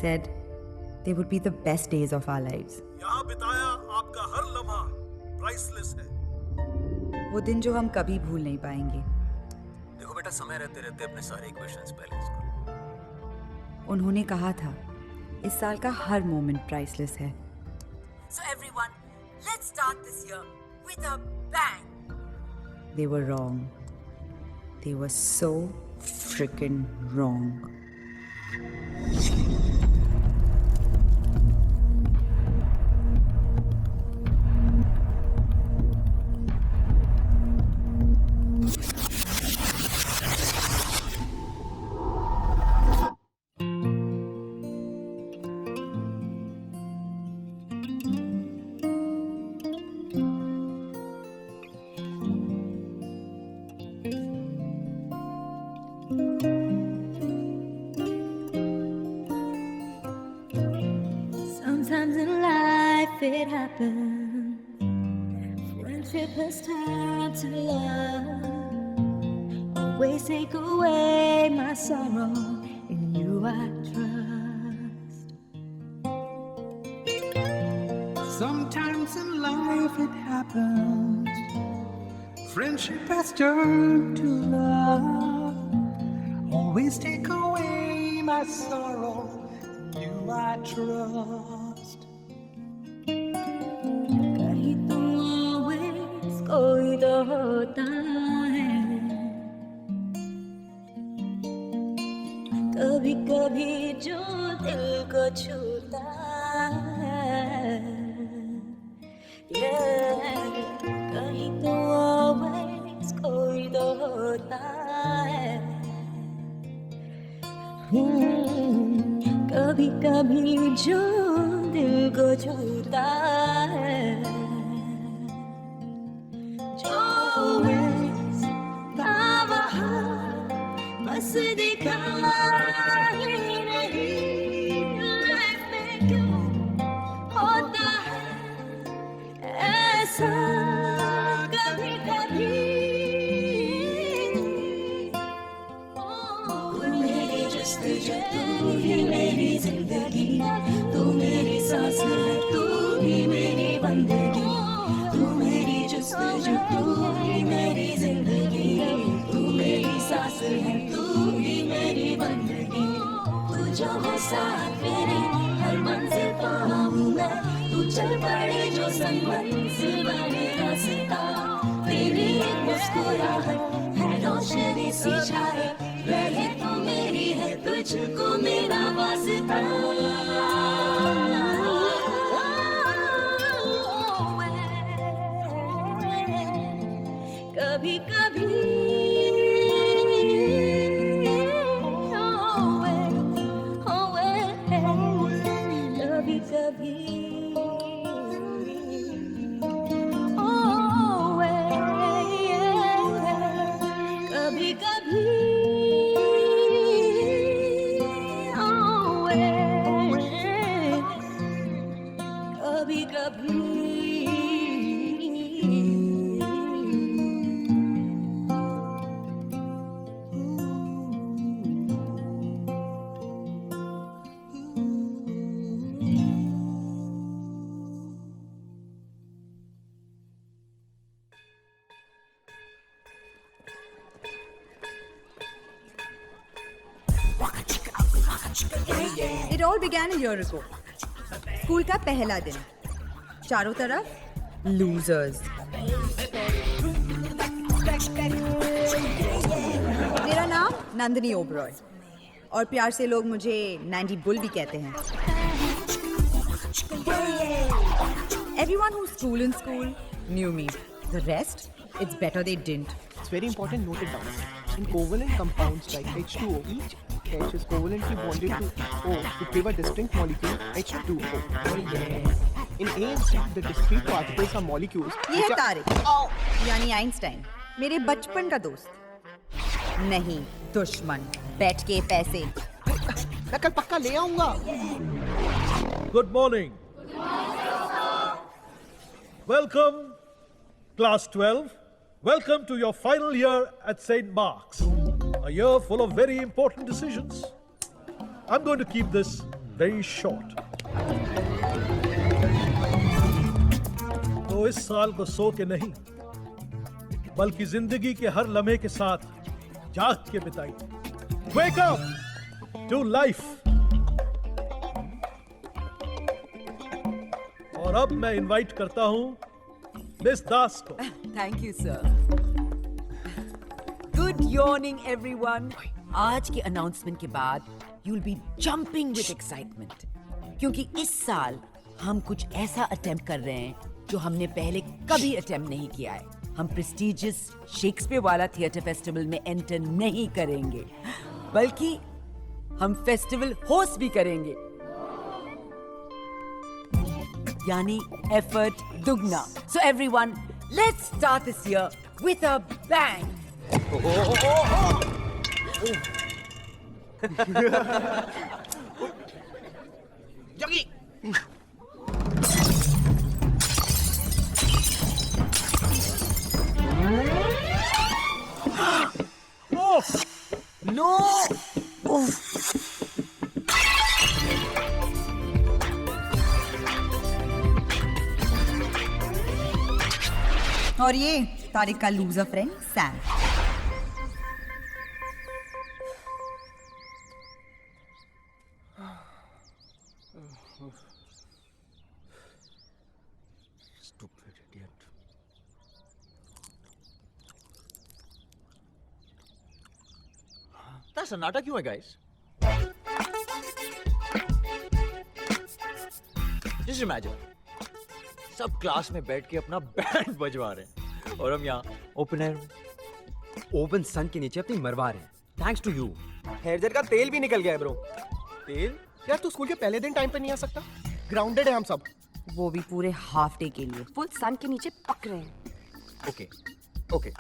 said they would be the best days of our lives. यहाँ बिताया आपका हर लम्हा प्राइसलेस है। वो दिन जो हम कभी भूल नहीं पाएंगे। देखो बेटा, समय रहते रहते अपने सारे इक्वेशंस बैलेंस करो। उन्होंने कहा था इस साल का हर मोमेंट प्राइसलेस है। So everyone, let's start this year with a bang. They were wrong. They were so freaking wrong. Sometimes in life it happens. Friendship has turned to love. Always take away my sorrow. In you I trust. Sometimes in life it happens. Friendship has turned to love. Always take away my sorrow. You I trust. कहीं तो always कोई तो होता है. कभी कभी जो दिल को छूता है. Yeah. कहीं तो always कोई तो होता है. कभी कभी जो दिल को छूता है. जो था वहाँ बस दिखा ही नहीं. लाइफ में क्यों होता है ऐसा कभी कभी. मेरी जस्तजू तू ही मेरी जिंदगी. तू मेरी सांस है, तू ही मेरी बंदगी. तू मेरी जस्तजू तू ही मेरी जिंदगी. तू मेरी सांस है, तू ही मेरी बंदगी. तू जो हो साथ मेरे हर मंजिल पाऊं मैं. तू चल पड़े जो संग मंजिल बने रास्ता. तेरी एक मुस्कुराहट है रोशनी सी छाए. रहे तो मेरी है तुझको मेरा वास्ता. कभी कभी कभी कभी कभी कभी कभी कभी. It all began a year ago. School का पहला दिन. चारों तरफ लूजर्स. मेरा नाम नंदिनी ओबरॉय और प्यार से लोग मुझे नैंडी बुल भी कहते हैं. Everyone who's cool in school knew me. The rest, it's better they didn't. It's very important, note it down. In covalent compounds like H2O, each H is covalently bonded to O to give a distinct molecule H2O. In A and C, the discrete particles are molecules. ये है तारिक, यानी Einstein, मेरे बचपन का दोस्त. नहीं दुश्मन. बैठ के पैसे. मैं कल पक्का ले आऊंगा. Good morning. Welcome, class 12. Welcome to your final year at St. Mark's. A year full of very important decisions. I'm going to keep this very short. तो इस साल को सो के नहीं, बल्कि जिंदगी के हर लम्हे के साथ जाग के बिताई. Wake up to life. और अब मैं इनवाइट करता हूं मिस दास को. Thank you, sir. Good morning, everyone. आज के अनाउंसमेंट के बाद you'll be jumping with excitement. क्योंकि इस साल हम कुछ ऐसा अटेम्प्ट कर रहे हैं जो हमने पहले कभी अटेम्प्ट नहीं किया है. हम प्रेस्टिजियस शेक्सपियर वाला थिएटर फेस्टिवल में एंटर नहीं करेंगे, बल्कि हम फेस्टिवल होस्ट भी करेंगे, यानी एफर्ट दुगना. So everyone, let's start this year with a bang. Yogi! No! और ये तारिक का loser friend Sam. Stupid idiot. इतना सन्नाटा क्यों है गाइस? Just imagine, सब क्लास में बैठ के अपना बैंड बजवा रहे हैं और हम यहाँ ओपन एयर में. ओपन सन के नीचे अपनी मरवा रहे हैं. Thanks to you. Hair gel का तेल भी निकल गया है ब्रो. तेल? यार तू स्कूल के पहले दिन टाइम पे नहीं आ सकता? ग्राउंडेड है हम सब. वो भी पूरे हाफ डे के लिए. फुल सन के नीचे पक रहे हैं. ओके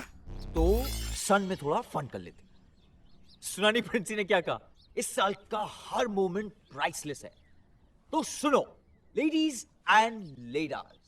तो सन में थोड़ा फन कर लेते. सुना नहीं प्रिंसी ने क्या कहा? इस साल का हर मोमेंट प्राइसलेस है. तो सुनो लेडीज एंड लेडास.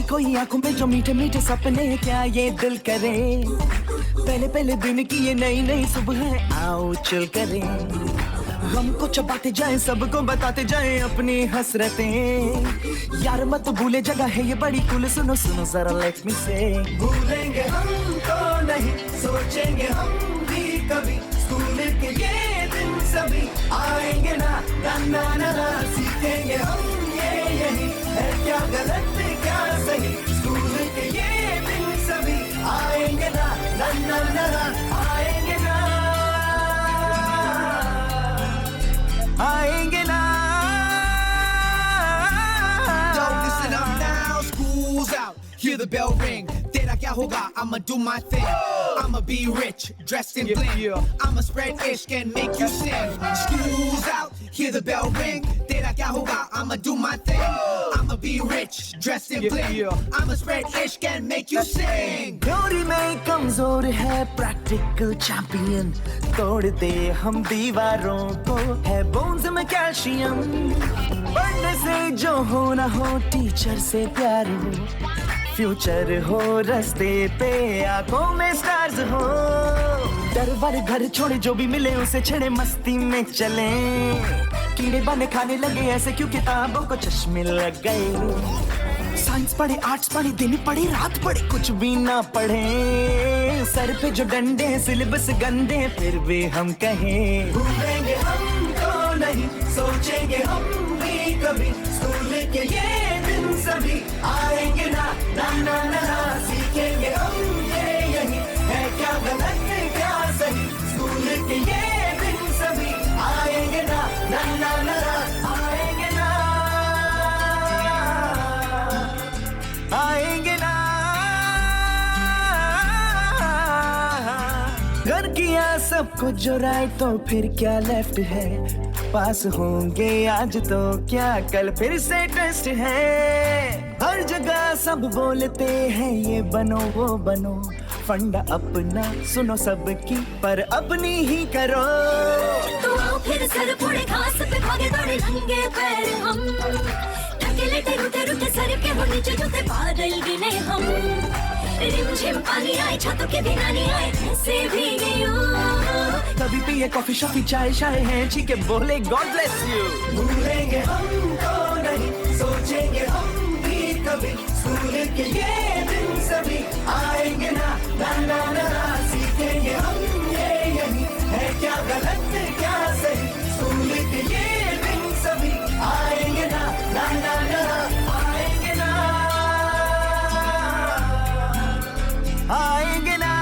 कोई आंखों में जो मीठे मीठे सपने, क्या ये दिल करे. पहले पहले दिन की ये नई नई सुबह, आओ चल करें. हमको चबाते जाए, सबको बताते जाए अपनी हसरतें. यार मत भूले जगह है ये बड़ी कुल. सुनो सुनो जरा लेट मी से. भूलेंगे हम तो नहीं, सोचेंगे हम भी कभी. स्कूल के ये दिन सभी आएंगे ना. ना ना ना ना, सीखेंगे हम ये यही है क्या गलत क्या सही. स्कूल के ये दिन सभी आएंगे ना. ना ना ना ना, आएंगे ना, आएंगे ना. Yo, listen up now, school's out, hear the bell ring. Tera kya hoga, I'ma do my thing. I'ma be rich, dressed in bling. I'ma spread ishq and make you sing. School's out, hear the bell ring. Tera kya hoga, I'ma do my thing. I'ma be rich, dressed in bling. I'ma spread ishq and make you sing. Theory में कमजोर है, practical champion. तोड़ दे हम दीवारों को, है bones में calcium. पढ़ने से जो हो ना हो, टीचर से प्यार हो. फ्यूचर हो रास्ते पे, आंखों में स्टार्स हो. डर वाले घर छोड़े, जो भी मिले उसे छेड़े, मस्ती में चले. कीड़े बाने खाने लगे ऐसे क्यों किताबों को चश्मे लग गए. साइंस पढ़े, आर्ट्स पढ़े, दिन पढ़े, रात पढ़े, कुछ भी ना पढ़े. सर पे जो डंडे, सिलेबस गंदे, फिर भी हम कहें. भूलेंगे हम तो नहीं, सोचेंगे हम भी कभी. स्कूल के ये दिन सभी आएंगे ना. ना ना ना ना, सीखेंगे हम ये यही है क्या गलत क्या सही. स्कूल के ये दिन सभी आएंगे ना. ना ना ना ना, आएंगे ना, आएंगे ना. घर किया सबको जो राइट, तो फिर क्या लेफ्ट है. पास होंगे आज तो क्या, कल फिर से टेस्ट है. हर जगह सब बोलते हैं ये बनो वो बनो, फंडा अपना सुनो सबकी पर अपनी ही करो। तो आओ फिर सर फोड़े घास पे भागे दौड़े नंगे पैर हम, ढके लेटे रुके रुके सर के हो नीचे जूते बादल गिने हम, रिमझिम पानी आए छातों के दिन आने आए ऐसे भीगे यूं। कभी पिए कॉफी शॉफी चाय शाय है चीके बोले गॉड ब्लेस यू। भूलेंगे हमको नहीं सोचेंगे हम भी कभी, स्कूल के ये दिन सभी आएंगे ना ना ना ना, सीखेंगे हम ये यही है क्या गलत क्या सही, स्कूल के ये दिन सभी आएंगे ना ना ना ना, आएंगे ना आएंगे ना।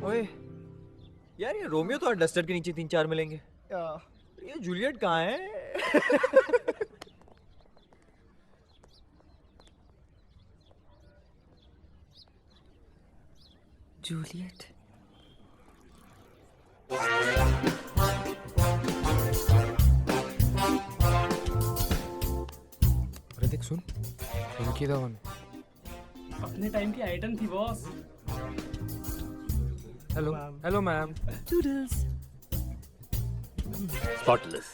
ओए यार, ये रोमियो तो और डस्टर के नीचे 3-4 मिलेंगे। ये जूलियट कहाँ है? जूलियट। अरे देख सुन, इनकी दवन अपने टाइम की आइटम थी boss. Hello hello ma'am. Toodles. Spotless.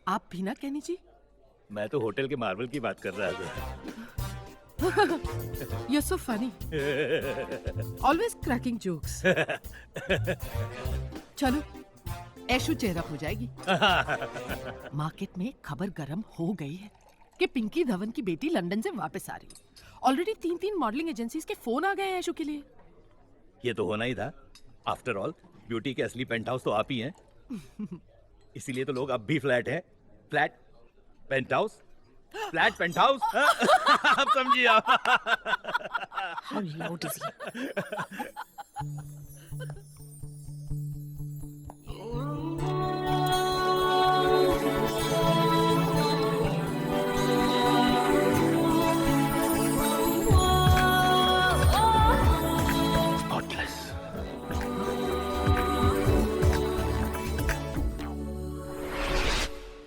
आप भी ना कहनी जी? मैं तो होटल के मार्बल की बात कर रहा था। You're so funny. Always cracking jokes. चलो, ऐशू चेहरा हो जाएगी। मार्केट में खबर गरम हो गई है कि पिंकी धवन की बेटी लंदन से वापस आ रही है। ऑलरेडी 3 मॉडलिंग एजेंसीज के फोन आ गए हैं ऐशू के लिए। ये तो होना ही था। आफ्टर ऑल ब्यूटी के असली पेंट हाउस तो आप ही हैं। इसीलिए तो लोग अब भी फ्लैट है। Flat paint house, flat paint house. आप समझिए आप। How loud is he?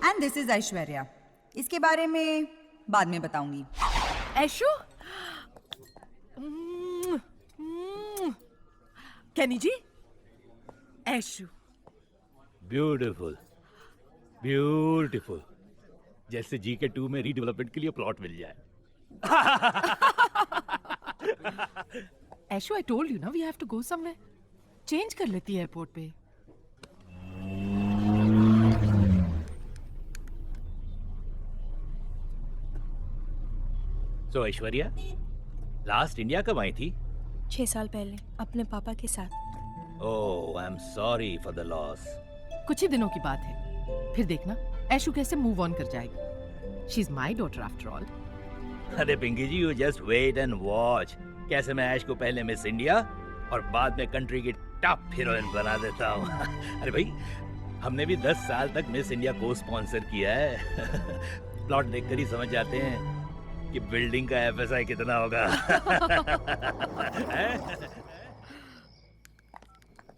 And this is Aishwarya. इसके बारे में बाद में बताऊंगी। ऐशू? कैनी जी? ऐशू। Beautiful, beautiful. जैसे GK2 में रीडेवलपमेंट के लिए प्लॉट मिल जाए। ऐशू, I told you ना, we have to go somewhere. Change कर लेती है एयरपोर्ट पे। So ऐश्वर्या, लास्ट इंडिया कब आई थी? 6 साल पहले अपने पापा के साथ। Oh, I'm sorry for the loss. कुछ ही दिनों की बात है, फिर देखना ऐशू कैसे मूव ऑन कर जाएगी। She's my daughter after all. अरे पिंकी जी, you just wait and watch. कैसे मैं ऐश को पहले मिस इंडिया और बाद में कंट्री की टॉप हीरोइन बना देता हूँ। अरे भाई, हमने भी 10 साल तक मिस इंडिया को स्पॉन्सर किया है। प्लॉट देखकर ही समझ जाते हैं कि बिल्डिंग का FSI कितना होगा।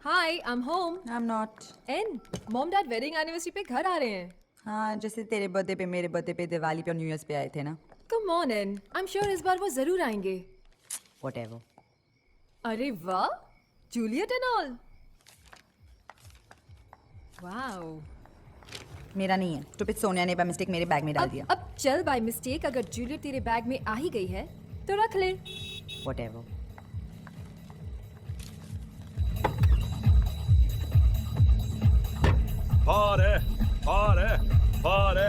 Hi, I'm home. I'm not. And Mom Dad wedding anniversary पे घर आ रहे हैं। हाँ, जैसे तेरे बर्थडे पे, मेरे बर्थडे पे, दिवाली पे और न्यू ईयर पे आए थे ना। Come on in. I'm sure इस बार वो जरूर आएंगे। Whatever. अरे वाह, जूलियट एंड ऑल। वाओ। मेरा नहीं है। स्टूपिड सोनिया ने बाय मिस्टेक मेरे बैग में डाल दिया। अब चल बाय मिस्टेक, अगर जूलियट तेरे बैग में आ ही गई है तो रख ले। Whatever. फारे।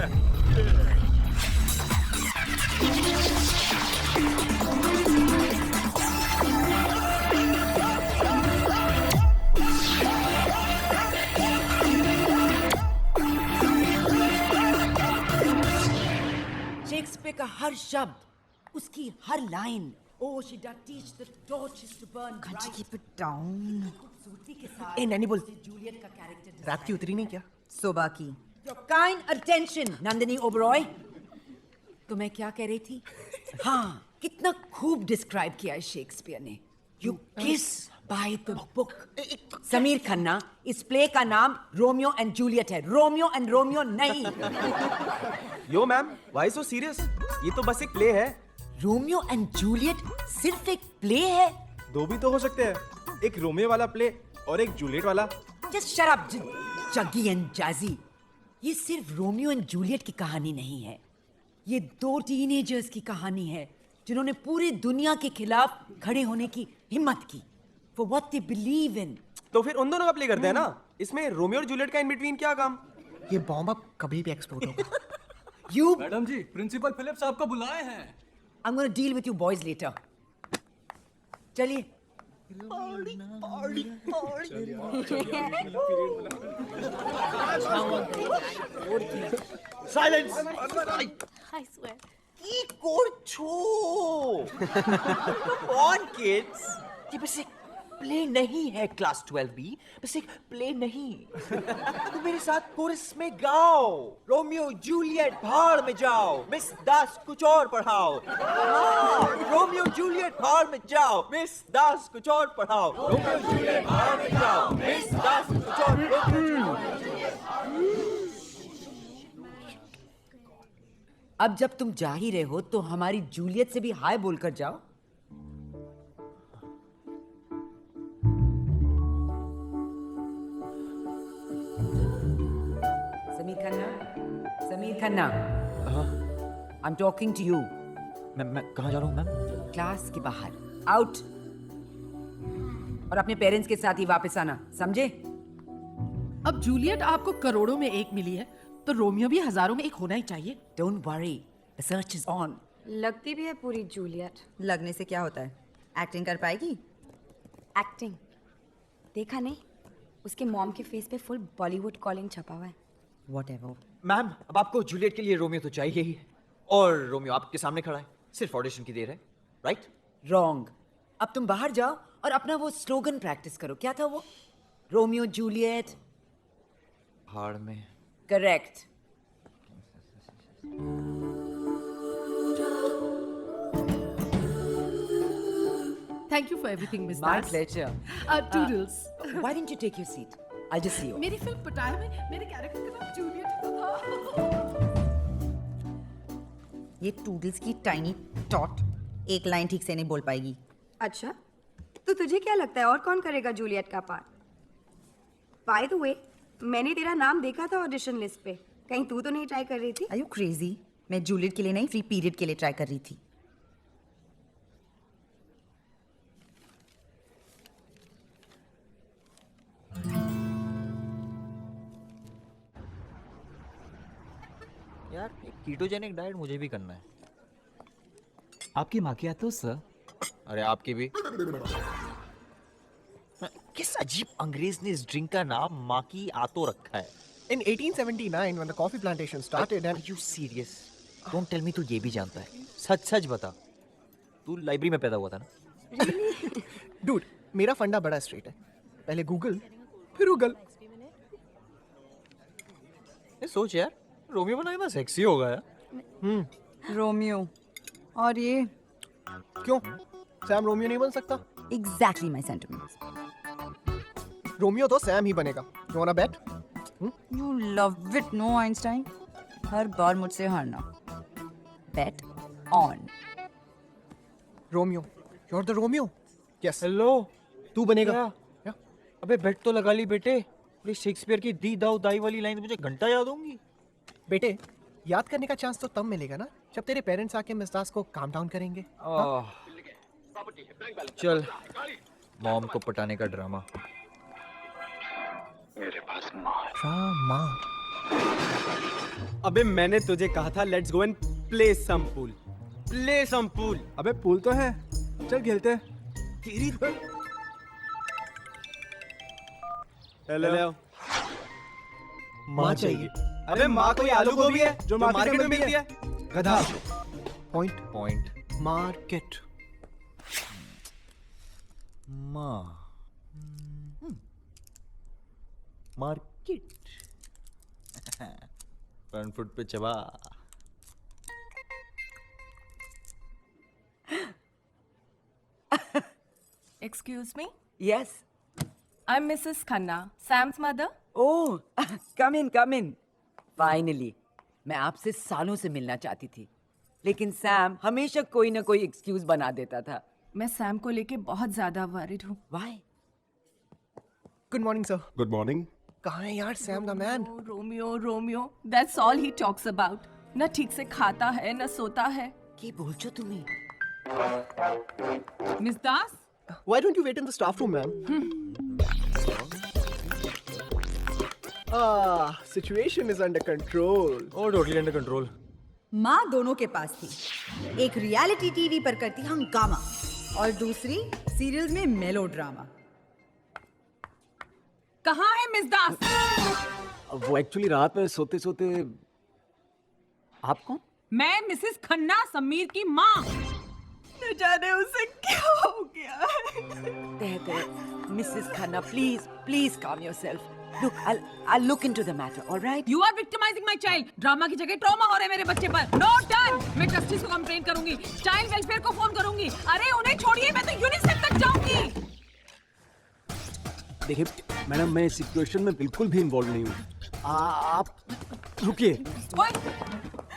शेक्सपियर का हर शब्द, उसकी हर line, Oh, she does teach the torches to burn bright. Can't you keep it down? खूबसूरती के साथ ए नैनी बोल, जूलियट का कैरेक्टर रात की उतरी नहीं क्या? सुबह की। Your kind attention, Nandini Oberoi. तो मैं क्या कह रही थी? हाँ, कितना खूब डिस्क्राइब किया है शेक्सपियर ने। You kiss by the book. Sameer Khanna, इस प्ले का नाम रोमियो एंड जूलियट है, रोमियो एंड रोमियो नहीं। यो मैम, व्हाई सो सीरियस? ये तो बस एक प्ले है। रोमियो एंड जूलियट सिर्फ एक प्ले है? दो भी तो हो सकते हैं, एक रोमियो वाला प्ले और एक जूलियट वाला। Just shut up Jaggi and जाजी। ये सिर्फ रोमियो एंड जूलियट की कहानी नहीं है, ये दो टीनेजर्स की कहानी है जिन्होंने पूरी दुनिया के खिलाफ खड़े होने की हिम्मत की, for what they believe in। तो फिर उन दोनों का प्ले करते हैं ना, इसमें रोमियो और जूलियट का इन बिटवीन क्या काम? ये बॉम्ब अब कभी भी एक्सप्लोड होगा। You madam ji, principal Phillips आपको बुलाए हैं। I'm going to deal with you boys later। चलिए। साइलेंस। I swear। कौन किड्स? ये बस एक प्ले नहीं है क्लास 12B, बस एक प्ले नहीं। तुम मेरे साथ कोरस में गाओ, रोमियो जूलियट भाड़ में जाओ, मिस दास कुछ और पढ़ाओ। हाँ, रोमियो जूलियट भाड़ में जाओ, मिस दास कुछ और पढ़ाओ। रोमियो जूलियट भाड़ में जाओ, मिस दास कुछ और। अब जब तुम जा ही रहे हो तो हमारी जूलियट से भी हाय बोलकर जाओ। Sameer Khanna, I am talking to you. मैं कहाँ जा रहा हूँ मैम? क्लास के बाहर, आउट। और अपने पेरेंट्स के साथ ही वापस आना, समझे? अब जूलियट आपको करोड़ों में एक मिली है, तो रोमियो भी हजारों में एक होना ही चाहिए। Don't worry, the search is on. लगती भी है पूरी जूलियट। लगने से क्या होता है? एक्टिंग कर पाएगी? एक्टिंग देखा नहीं, उसके मॉम के फेस पे फुल बॉलीवुड कॉलिंग छपा हुआ है। Whatever। मैम, अब आपको जूलियट के लिए रोमियो तो चाहिए ही है, और रोमियो आपके सामने खड़ा है, सिर्फ ऑडिशन की देर है, राइट? रॉन्ग। अब तुम बाहर जाओ और अपना वो स्लोगन प्रैक्टिस करो। क्या था वो? Romeo Juliet. भाड़ में। Correct. Thank you for everything, Miss My Das। pleasure। Toodles। Why didn't you take your seat? I'll just see you। मेरी फिल्म पटाया में मेरे कैरेक्टर का नाम जूलियट था। ये टूडल्स की टाइनी टॉट एक लाइन ठीक से नहीं बोल पाएगी। अच्छा, तो तुझे क्या लगता है और कौन करेगा जूलियट का पार्ट? बाय द वे, मैंने तेरा नाम देखा था ऑडिशन लिस्ट पे, कहीं तू तो नहीं ट्राई कर रही थी? Are you crazy? मैं जूलियट के लिए नहीं, फ्री पीरियड के लिए ट्राई कर रही थी। यार, कीटोजेनिक डाइट मुझे भी करना है। आपकी माकियातो सर। अरे आपकी भी। किस अजीब अंग्रेज ने इस ड्रिंक का नाम माकी आतो रखा है? In 1879, when the coffee plantation started, and Are you serious? Don't tell me तू ये भी जानता है। सच सच बता, तू लाइब्रेरी में पैदा हुआ था ना? dude, मेरा फंडा बड़ा स्ट्रेट है। पहले गूगल, फिर गूगल। ये सोच यार, रोमियो बनाए बस सेक्सी होगा यार। रोमियो और ये क्यों? सैम रोमियो नहीं बन सकता? Exactly my sentiments. रोमियो तो सैम ही बनेगा। You wanna bet? You love it no Einstein, हर बार मुझसे हारना। Bet on Romeo. You're the Romeo? Yes. Hello, तू बनेगा। क्या? अबे बेट तो लगा ली बेटे। पूरी शेक्सपियर की दी दाऊ दाई वाली लाइन मुझे घंटा याद होंगी। बेटे, याद करने का चांस तो तब मिलेगा ना जब तेरे पेरेंट्स आके मिस दास को काम डाउन करेंगे। चल, मॉम को पटाने का ड्रामा। मेरे पास मार। ड्रामा। अबे मैंने तुझे कहा था let's go and play some pool. Play some pool. अबे पूल तो है, चल खेलते हैं। तेरी हेलो। माँ चाहिए। अबे माँ कोई आलू गोभी है जो मार्केट में मिलती है? गधा। पॉइंट। पॉइंट। मार्केट। माँ। मार्केट। फ्रंट फुट पे चबा। Excuse me? Yes. I'm Mrs. Khanna, Sam's mother. Oh, come in, come in. Finally, मैं आपसे सालों से मिलना चाहती थी, लेकिन सैम हमेशा कोई ना कोई एक्सक्यूज बना देता था। मैं सैम को लेके बहुत ज्यादा वरीड हूँ। Why? Good morning, sir. Good morning. कहाँ है यार Sam the man? Romeo Romeo, that's all he talks about. न ठीक से खाता है न सोता है। की बोल छो तुम्ही? Miss Das? Why don't you wait in the staff room, ma'am? Situation is under control. Oh, totally under control. माँ दोनों के पास थी। एक रियलिटी टीवी पर करती हंगामा और दूसरी सीरियल्स में मेलोड्रामा। कहाँ है मिस दास? वो एक्चुअली रात में सोते सोते। आप कौन? मैं मिसेस खन्ना, समीर की माँ। न जाने उसे क्या हो गया। Mrs. Khanna, please calm yourself. Look, I'll look into the matter, all right? You are victimizing my child. Drama की जगह ट्रॉमा हो रहा है मेरे बच्चे पर। No done. मैं ट्रस्टीज को कंप्लेन करूंगी, चाइल्ड वेलफेयर को फोन करूंगी। अरे उन्हें छोड़िए, मैं तो यूनिसेफ तक जाऊंगी। देखिए मैडम, मैं इस सिचुएशन में बिल्कुल भी इन्वॉल्व नहीं हूँ। आप रुकिए।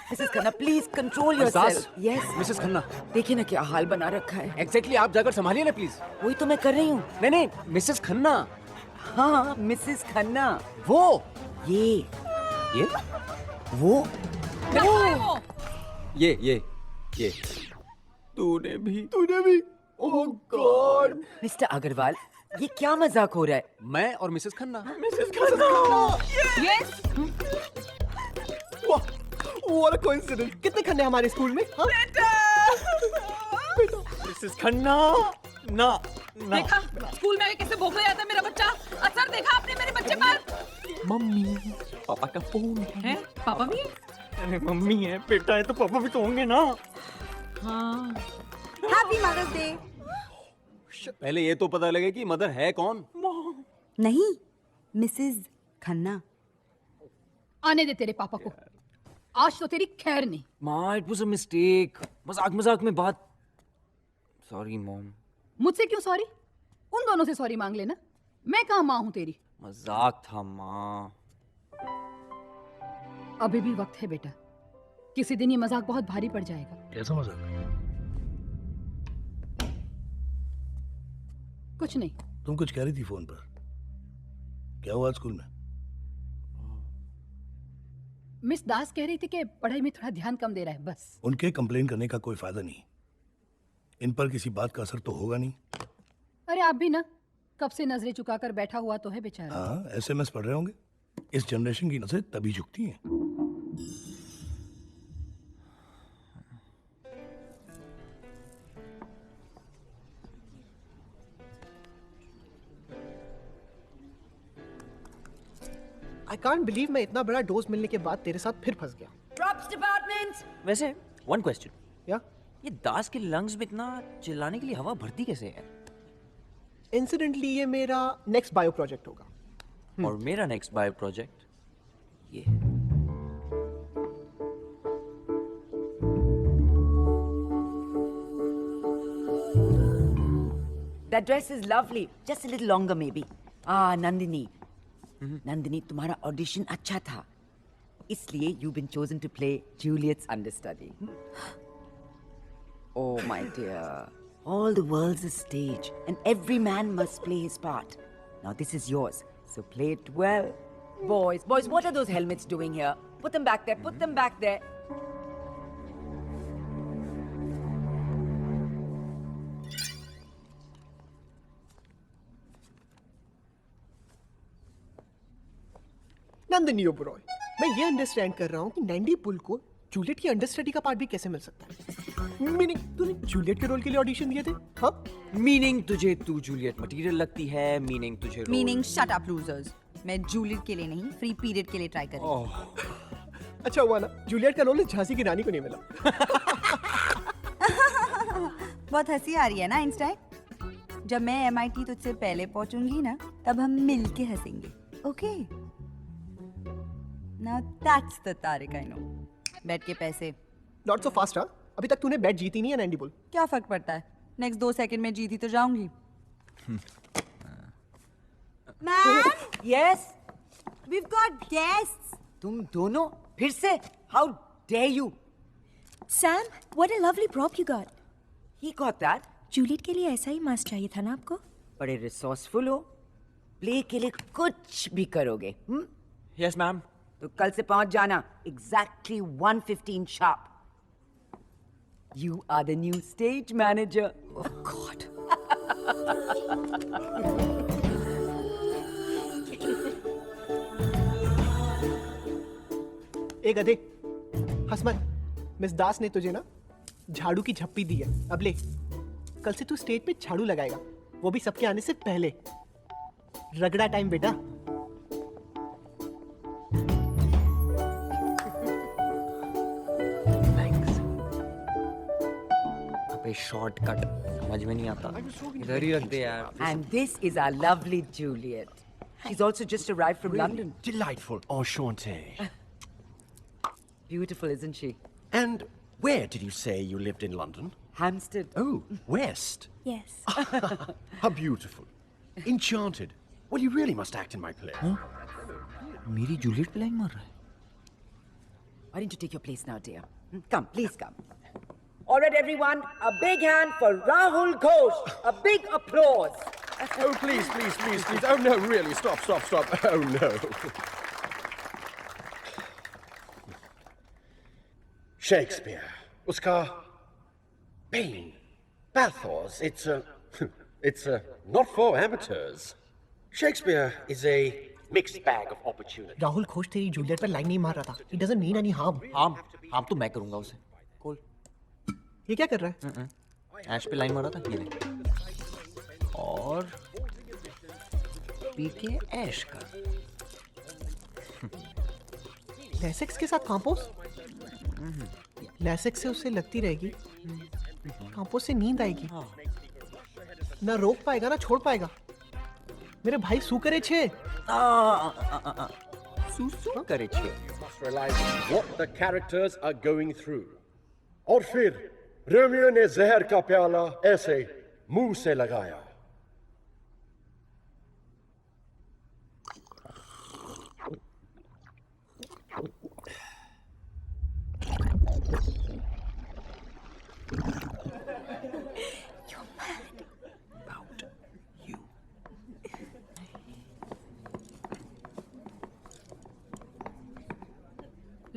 Mrs. Khanna, please control yourself. Yes. Mrs Khanna. देखिए ना क्या हाल बना रखा है। Exactly, आप जाकर संभालिए ना प्लीज। वही तो मैं कर रही हूँ। नहीं, मिसेस खन्ना। हाँ, मिसेस खन्ना। वो ये वो कहाँ है वो? ये तूने भी ओह गॉड। मिस्टर अग्रवाल, ये क्या मजाक हो रहा है? मैं और Mrs Khanna. Yes. What a coincidence. कितने खन्ने हमारे स्कूल में? हाँ? मिसेस खन्ना ना। देखा स्कूल में कैसे भोंक रहा था मेरा बच्चा। असर देखा आपने मेरे बच्चे पर? मम्मी, पापा का फोन है। पापा भी? अरे मम्मी है, बेटा है तो पापा भी तो होंगे ना। हाँ। Happy mother's day. पहले ये तो पता लगे कि मदर है कौन। नहीं, मिसेस खन्ना। आने दे तेरे पापा को, आज तो तेरी खैर नहीं। माँ, इट वाज अ मिस्टेक। मजाक में बात। Sorry mom. मुझसे क्यों सॉरी? उन दोनों से सॉरी मांग लेना। मैं कहाँ माँ हूँ तेरी? मजाक था माँ। अभी भी वक्त है बेटा, किसी दिन ये मजाक बहुत भारी पड़ जाएगा। कैसा मजाक? कुछ नहीं। तुम कुछ कह रही थी फोन पर, क्या हुआ स्कूल में? मिस दास कह रही थी कि पढ़ाई में थोड़ा ध्यान कम दे रहा है, बस। उनके कंप्लेन करने का कोई फायदा नहीं, इन पर किसी बात का असर तो होगा नहीं। अरे आप भी ना, कब से नजरें झुकाकर बैठा हुआ तो है बेचारा। हाँ, SMS पढ़ रहे होंगे। इस जनरेशन की नजरें तभी झुकती हैं। I can't believe मैं इतना बड़ा डोज मिलने के बाद तेरे साथ फिर फंस गया। Props department. वैसे वन क्वेश्चन। या? ये दास के लंग्स में इतना चिल्लाने के लिए हवा भरती कैसे है? इंसिडेंटली ये मेरा नेक्स्ट बायो प्रोजेक्ट होगा। और मेरा नेक्स्ट बायो प्रोजेक्ट ये। That dress is lovely. Just a little longer maybe. Nandini. Nandini, तुम्हारा ऑडिशन अच्छा था, इसलिए you've been chosen to play Juliet's understudy. Oh my dear, all the world's a stage and every man must play his part. Now this is yours, so play it well. Boys, what are those helmets doing here? Put them back there, put them back there. Nandini Oberoi, मैं ये understand कर रहा हूँ कि नैंडी पुल को Juliet की understudy का part भी कैसे मिल सकता है। मीनिंग तूने जूलियट के रोल के लिए ऑडिशन दिए थे? हाँ? मीनिंग तुझे तू जूलियट मटेरियल लगती है, मीनिंग तुझे मीनिंग शट अप लूजर्स। मैं जूलियट के लिए नहीं, फ्री पीरियड के लिए ट्राई कर रही हूँ। अच्छा हुआ ना जूलियट का रोल झांसी की रानी को नहीं मिला। बहुत हंसी आ रही है ना आइंस्टाइन? जब मैं MIT तुझसे पहले पहुंचूंगी ना, तब हम मिलके हंसेंगे, okay? Now that's the Tariq I know. Bat के पैसे। Not so fast, हाँ? अभी तक तूने बैट जीती नहीं है नैंडी पुल। क्या फर्क पड़ता है? नेक्स्ट 2 सेकंड में जीती तो जाऊंगी। Ma'am yes We've got guests. तुम दोनों फिर से how dare you Sam, what a lovely prop you got. He got that Juliet के लिए ऐसा ही मास्क चाहिए था ना आपको? बड़े रिसोर्सफुल हो प्ले के लिए कुछ भी करोगे यस मैम तो कल से पहुंच जाना exactly 1:15 sharp you are the new stage manager oh god एक गधे हंस मत। मिस दास ने तुझे ना झाड़ू की झप्पी दी है, अब ले। कल से तू स्टेज पे झाड़ू लगाएगा, वो भी सबके आने से पहले। रगड़ा टाइम बेटा। अबे शॉर्टकट समझ में नहीं आता, इधर ही रख दे यार। And this is our lovely Juliet. She's also just arrived from London. Delightful. Enchanté. Beautiful, isn't she? And where did you say you lived in London? Hampstead. Oh, West. Yes. How beautiful. Enchanted. Well, you really must act in my play. मेरी Juliet पे line मार रहा है। Why don't you take your place now, dear? Come, please come. All right, everyone, a big hand for Rahul Ghosh. A big applause. Oh, please, please, please, please. Oh, no, really. Stop, stop, stop. Oh, no. Shakespeare. Uska pain. Pathos. It's not for amateurs. Shakespeare is a mixed bag of opportunity. Rahul Ghosh तेरी Juliet पर line नहीं मार रहा था। It doesn't mean any harm. Harm तो मैं करूंगा उसे। कूल। ये क्या कर रहा है? ऐश पे लाइन मारा था ये ले। और पीके ऐश का। लेसेक्स के साथ कांपोस? लेसेक्स से उसे लगती रहेगी कांपोस से नींद आएगी। ना रोक पाएगा ना छोड़ पाएगा। मेरे भाई सू करे छे। सू करे छे। Must realize what the characters are going through. और फिर रोमियो ने जहर का प्याला ऐसे मुंह से लगाया।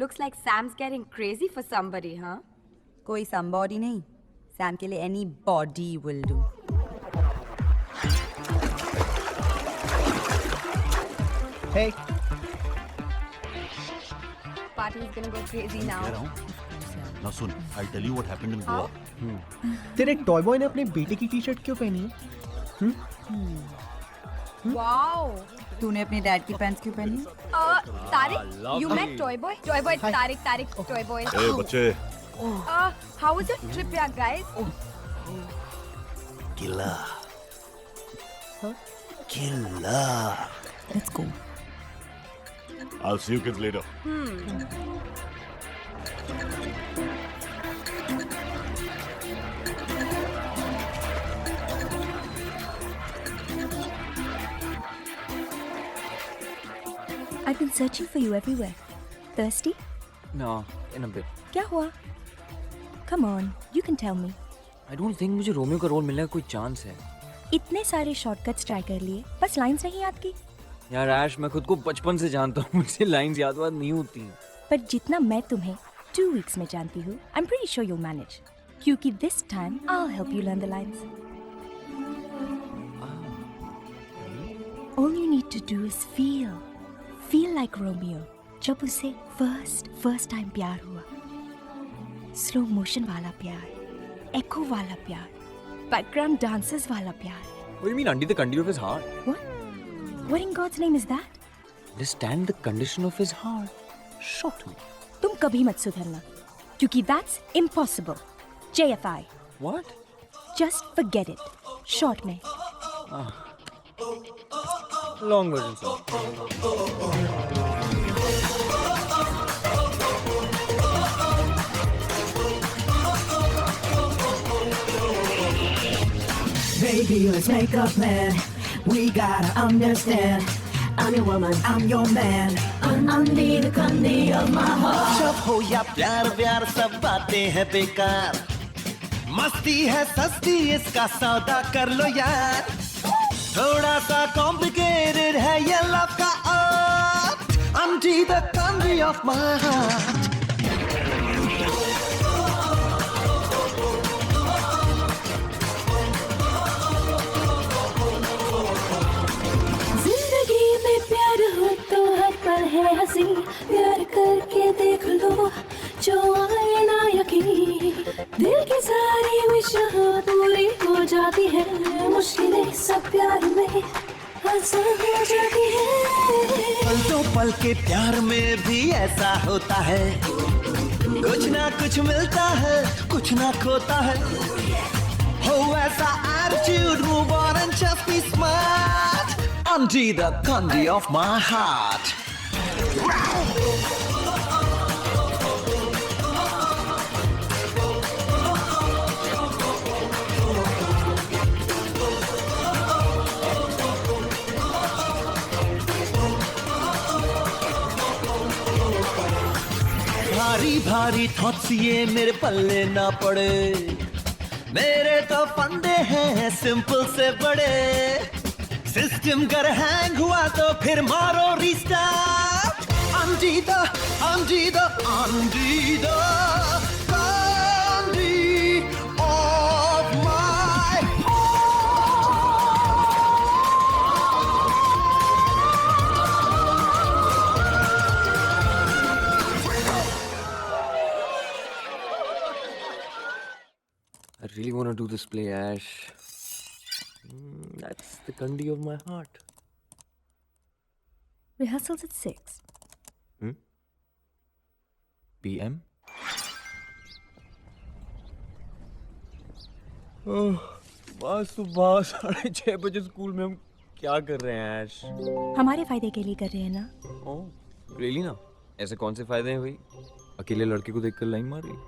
Looks like Sam's getting crazy for somebody, huh? कोई somebody नहीं, सैम के लिए any body will do. Hey. Party is gonna go crazy now. Now soon, I'll tell you what happened in Goa. तेरे टॉय बॉय ने अपने बेटे की T-shirt क्यों पहनी है? Wow. तूने अपने डैड की पैंट्स क्यों पहनी? Tariq, you met Toy Boy? Toy Boy, Tariq, Toy Boy. Hey बच्चे. How was your trip, yeah, guys? Killer. Killer. Let's go. I'll see you kids later. I've been searching for you everywhere. Thirsty? No, in a bit. क्या हुआ? Come on, you can tell me. I don't think मुझे Romeo का role मिलने का कोई chance है। इतने सारे शॉर्टकट्स ट्राई कर लिए, बस लाइंस नहीं याद की। यार ऐश, मैं खुद को बचपन से जानता हूँ, मुझसे लाइंस याद नहीं होती। पर जितना मैं तुम्हें 2 weeks में जानती हूँ, I'm pretty sure you'll manage. क्योंकि this time I'll help you learn the lines. All you need to do is feel like Romeo. जब उसे first time प्यार हुआ, स्लो मोशन वाला प्यार, echo वाला प्यार, background dances वाला प्यार. What do you mean under the condition of his heart? What in God's name is that? Understand the condition of his heart. Shot me. तुम कभी मत सुधरना, क्योंकि that's impossible. JFI. What? Just forget it. Short में. Long version, sir. Baby, let's make a plan. We gotta understand. I'm your woman, I'm your man. Undi the kandi of my heart. जब हो या प्यार व्यार सब बातें हैं बेकार. मस्ती है सस्ती इसका सौदा कर लो यार. थोड़ा सा complicated है ये love का art. Undi the kandi of my heart. जिंदगी में प्यार हो तो हर पल है हंसी. प्यार करके देख लो जो आए ना यकीन. दिल की सारी विशें पूरी हो जाती है. मुश्किलें सब प्यार में आसान हो जाती है. पल तो पल के प्यार में भी ऐसा होता है. कुछ ना कुछ मिलता है, कुछ ना खोता है. हो ऐसा attitude, move on and just be smart. Undi the kandi of my heart. भारी भारी थॉट्स ये मेरे पल्ले ना पड़े. मेरे तो फंदे हैं सिंपल से बड़े. सिस्टम कर हैंग हुआ तो फिर मारो restart. Undi the kandi of my I really want to do this play, Ash. That's the kandi of my heart. Rehearsals at 6. PM? बस सुबह 6:30 बजे स्कूल में हम क्या कर रहे हैं ऐश? हमारे फायदे के लिए कर रहे हैं ना. ओह रियली ना? ऐसे कौन से फायदे हैं भाई? अकेले लड़के को देखकर लाइन मार रही?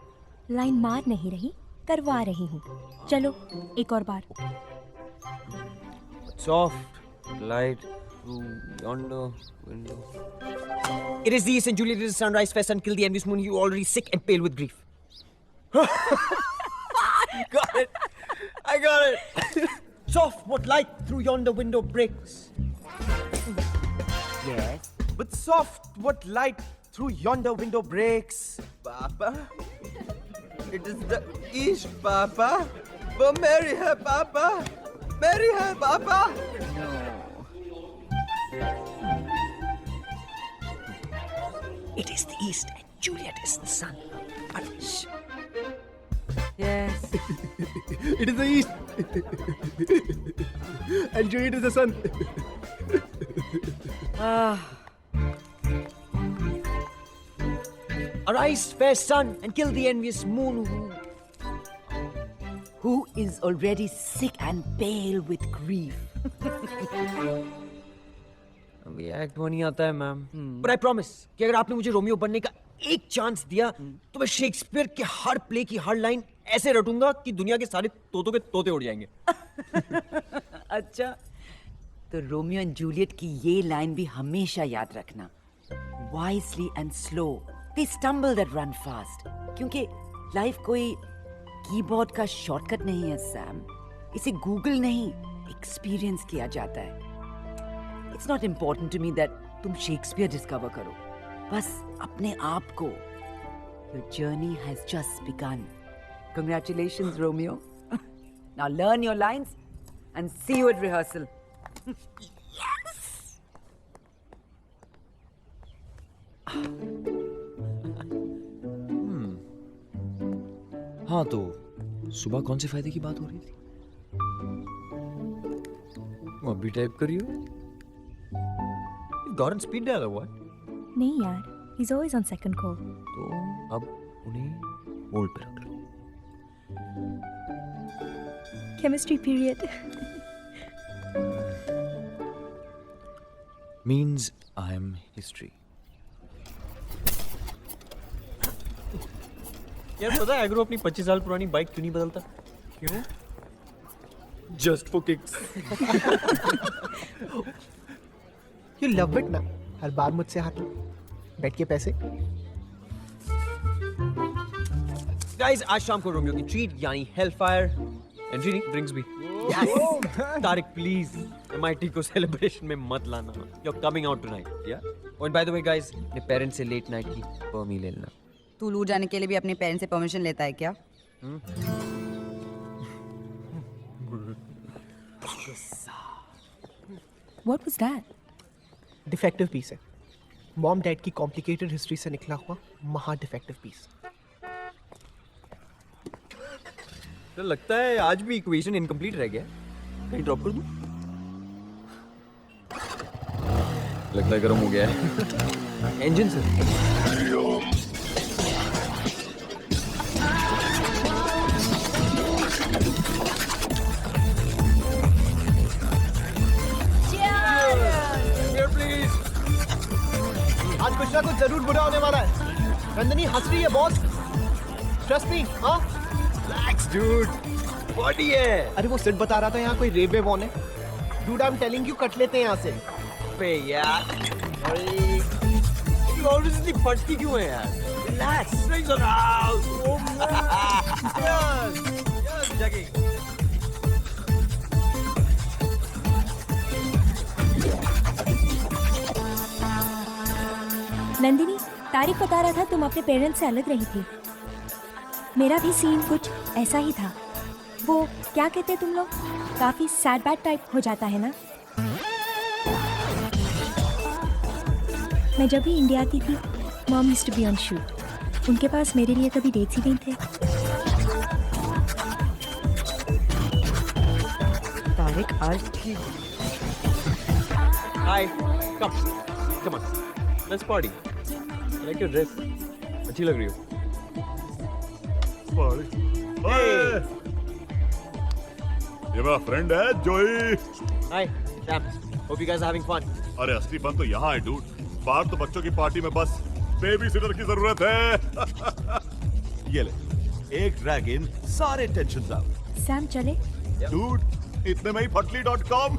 लाइन मार नहीं रही, करवा रही हूँ. चलो एक और बार. Soft light through yonder window. It is the East and Juliet is the sunrise fest and kill the envious moon. You already sick and pale with grief. Got it. I got it. Soft what light through yonder window breaks. Yes. But soft what light through yonder window breaks. Papa. It is the East, Papa. But marry her, Papa. Marry her, Papa. No. It is the East and Juliet is the sun. Shh. Yes. It is the East. And Juliet is the sun. Arise, fair sun, and kill the envious moon Who is already sick and pale with grief. अभी act 1 ही आता है ma'am. But I promise कि अगर आपने मुझे Romeo बनने का एक चांस दिया तो मैं शेक्सपियर के हर प्ले की हर लाइन ऐसे रटूंगा कि दुनिया के सारे तोतों के तोते उड़ जाएंगे. अच्छा, तो रोमियो एंड जूलियट की ये लाइन भी हमेशा याद रखना. Wisely and slow, they stumble that run fast. क्योंकि लाइफ कोई कीबोर्ड का शॉर्टकट नहीं है सैम. इसे गूगल नहीं, एक्सपीरियंस किया जाता है. It's not important to me that तुम शेक्सपियर डिस्कवर करो. बस अपने आप को. Your journey has just begun. Congratulations, Romeo. Now learn your lines and see you at rehearsal. हाँ तो सुबह कौन से फायदे की बात हो रही थी? वो अभी टाइप करियो. Got on speed dial what? नहीं यार, he's always on second call. तो अब उन्हें होल्ड पे रख लो. Chemistry period. Means I am history. यार पता है एग्रो अपनी 25 साल पुरानी बाइक क्यों नहीं बदलता? क्यों? Just for kicks. You love it ना, हर बार मुझसे हाथ लो, बैठ के पैसे। Guys, आज शाम को रोमियो की ट्रीट यानी Hellfire and Rini drinks भी। तारिक प्लीज MIT को सेलिब्रेशन में मत लाना। You're coming out tonight, yeah? And by the way guys, अपने पेरेंट्स से लेट नाइट की परमी ले लेना। तू लूट जाने के लिए भी अपने पेरेंट्स से परमिशन लेता है क्या? What was that? Defective piece है, मॉम डैड की कॉम्प्लिकेटेड हिस्ट्री से निकला हुआ महा डिफेक्टिव पीस। तो लगता है आज भी इक्वेशन इनकम्प्लीट रह गया, कहीं ड्रॉप कर दूं? लगता है गर्म हो गया है। इंजन से आज कुछ ना कुछ जरूर बुरा होने वाला है। नंदिनी हंस रही है बॉस, ट्रस्ट मी। हाँ रिलैक्स डूड, बॉडी है। अरे वो सिट बता रहा था यहाँ कोई रेलवे वॉन है। Dude I am telling you, cut लेते हैं यहाँ से। पे यार, तू ऑलवेज इतनी फटती क्यों है यार? Relax, drinks around. Oh man, yes जगी। नंदिनी, तारिक बता रहा था तुम अपने पेरेंट्स से अलग रही थी। मेरा भी सीन कुछ ऐसा ही था। वो क्या कहते तुम लोग, काफी सैड बैड टाइप हो जाता है ना। मैं जब भी इंडिया आती थी, mom used to be on shoot. उनके पास मेरे लिए कभी डेट्स ही नहीं थे। तारिक आज की hi, come on, let's party. Like your dress, अच्छी लग रही हो। ये मेरा फ्रेंड है Joey. Hi Sam, hope you guys are having fun. अरे असली फन तो यहाँ है डूड, बाहर तो बच्चों की पार्टी में बस बेबी सिटर की जरूरत है। ये ले, एक ड्रैग इन, सारे टेंशन आउट। सैम चले? डूड, इतने में ही फटली.com।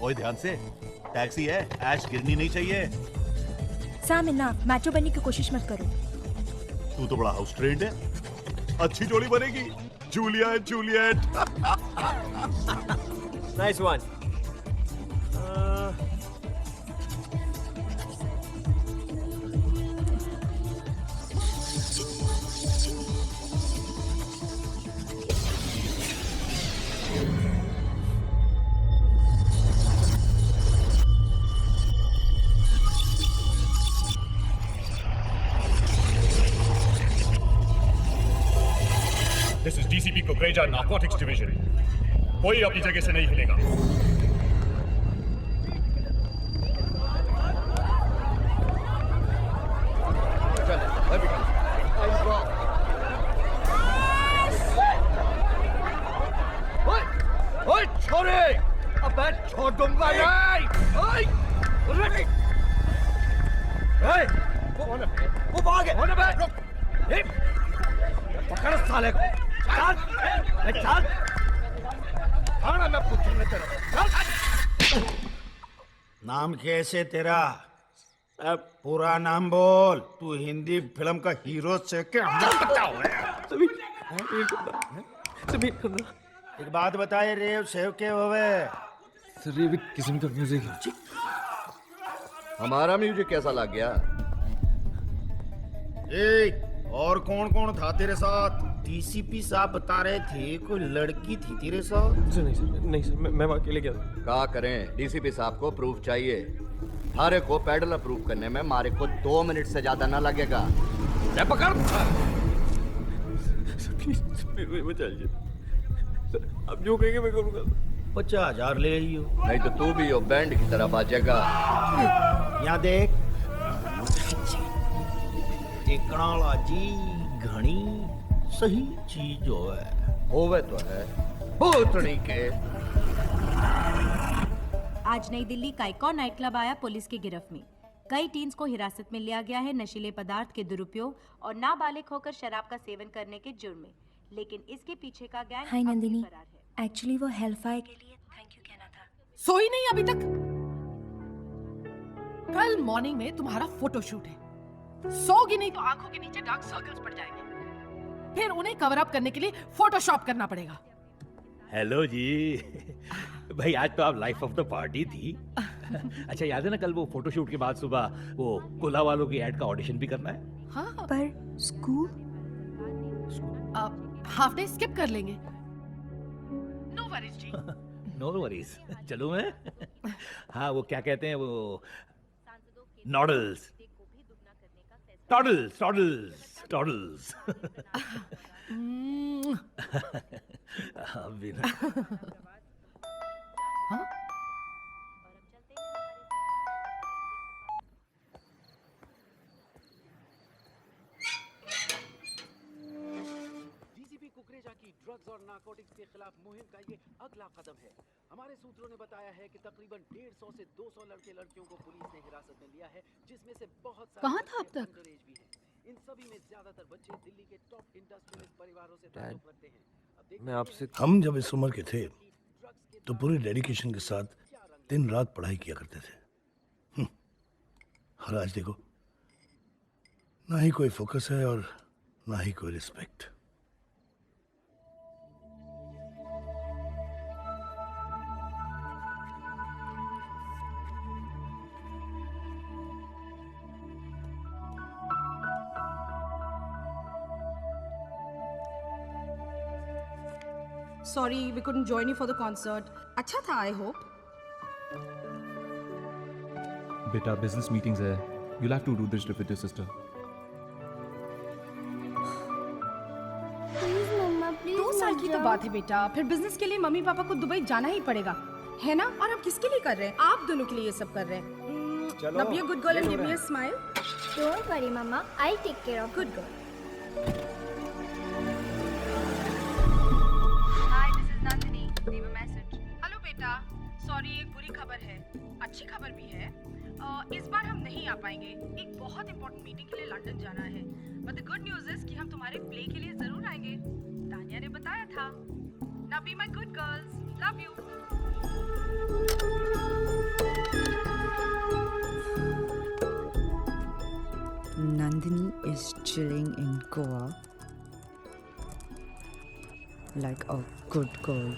ओए ध्यान से, टैक्सी है, ऐश गिरनी नहीं चाहिए। सैम इन्ना मैचो बनने की कोशिश मत करो। तू तो बड़ा हाउस ट्रेंड है, अच्छी जोड़ी बनेगी। Julia and Juliet. Nice one. This is DCP Kukreja Narcotics Division. कोई अपनी जगह से नहीं हिलेगा। ओए छोरे, अबे छोड़ दूंगा नहीं। ओए, वो भाग गए। कौन है बे? पकड़ साले को। चल, चल। खाना मैं पूछूंगा तेरा। चल। नाम कैसे तेरा? पूरा नाम बोल। तू हिंदी फिल्म का हीरो से क्या बताओ? एक बात बताए, रेव सेव के होवे? रेव किस्म का म्यूजिक। हमारा म्यूजिक कैसा लग गया? और कौन कौन था तेरे साथ? डीसीपी साहब बता रहे थे कोई लड़की थी तेरे साथ। नहीं सर, मैं अकेले गया था। क्या करें, डीसीपी साहब को प्रूफ चाहिए। हरे को पेडल अप्रूव करने में मारे को 2 मिनट से ज्यादा ना लगेगा। ले पकड़। प्लीज बचाइए सर, आप जो कहेंगे मैं करूँगा। 50,000 ले आइयो, नहीं तो तू भी हो बैंड की तरह बाजेगा। यहाँ देख, टेकड़ा जी घनी सही चीज होवे तो है भूतनी के। आज नई दिल्ली का एक और नाइट क्लब आया पुलिस की गिरफ्त में। कई टीन्स को हिरासत में लिया गया है नशीले पदार्थ के दुरुपयोग और नाबालिग होकर शराब का सेवन करने के जुर्म में, लेकिन इसके पीछे का गैंग हाय नंदिनी, एक्चुअली वो हेलफायर के लिए थैंक यू कहना था। सोई नहीं अभी तक? कल मॉर्निंग में तुम्हारा फोटोशूट है, सोगी नहीं तो आंखों के नीचे डार्क सर्कल्स पड़ जाएंगे, फिर उन्हें कवर अप करने के लिए फोटोशॉप करना पड़ेगा। हेलो जी भाई, आज तो आप लाइफ ऑफ द पार्टी थी। अच्छा याद है ना, कल वो फोटोशूट के बाद सुबह वो कोला वालों की एड का ऑडिशन भी करना है। हाँ, पर स्कूल हाफ डे स्किप कर लेंगे। नो वरीज जी। नो वरीज, चलो मैं हाँ वो क्या कहते हैं वो नॉडल्स टॉडल्स टॉडल्स टॉडल्स अभी ना हाँ? डीसीपी कुकरेजा की ड्रग्स और नारकोटिक्स के खिलाफ मुहिम का ये अगला कदम है। हमारे सूत्रों ने बताया है कि तकरीबन 150 से 200 लड़के लड़कियों को पुलिस ने हिरासत में लिया है, जिसमें से बहुत सारे कहाँ था अब तक? अंडरएज भी हैं। इन सभी में ज्यादातर बच्चे दिल्ली के टॉप इंडस्ट्रियलिस्ट परिवारों से ताल्लुक रखते हैं। मैं आपसे हम जब इस उम्र के थे तो पूरे डेडिकेशन के साथ दिन रात पढ़ाई किया करते थे। और आज देखो, ना ही कोई फोकस है और ना ही कोई respect. Sorry, we couldn't join you for the concert. अच्छा था, I hope. बेटा बिजनेस मीटिंग्स है, you'll have to do this with your sister. Please mamma, please. 2 साल की तो बात है बेटा, फिर बिजनेस के लिए मम्मी पापा को दुबई जाना ही पड़ेगा, है ना? और अब किसके लिए कर रहे हैं? आप दोनों के लिए ये सब कर रहे हैं। Now be a good girl and give me a smile. Don't worry, Mama. I'll take care of Good girl. Hello बेटा, सॉरी एक बुरी खबर है, अच्छी खबर भी है। इस बार हम नहीं आ पाएंगे, एक बहुत इंपॉर्टेंट मीटिंग के लिए लंदन जाना है। But the good news is कि हम तुम्हारे प्ले के लिए जरूर आएंगे, तानिया ने बताया था। Now be my good girls, love you. Nandini is chilling in Goa like a good girl.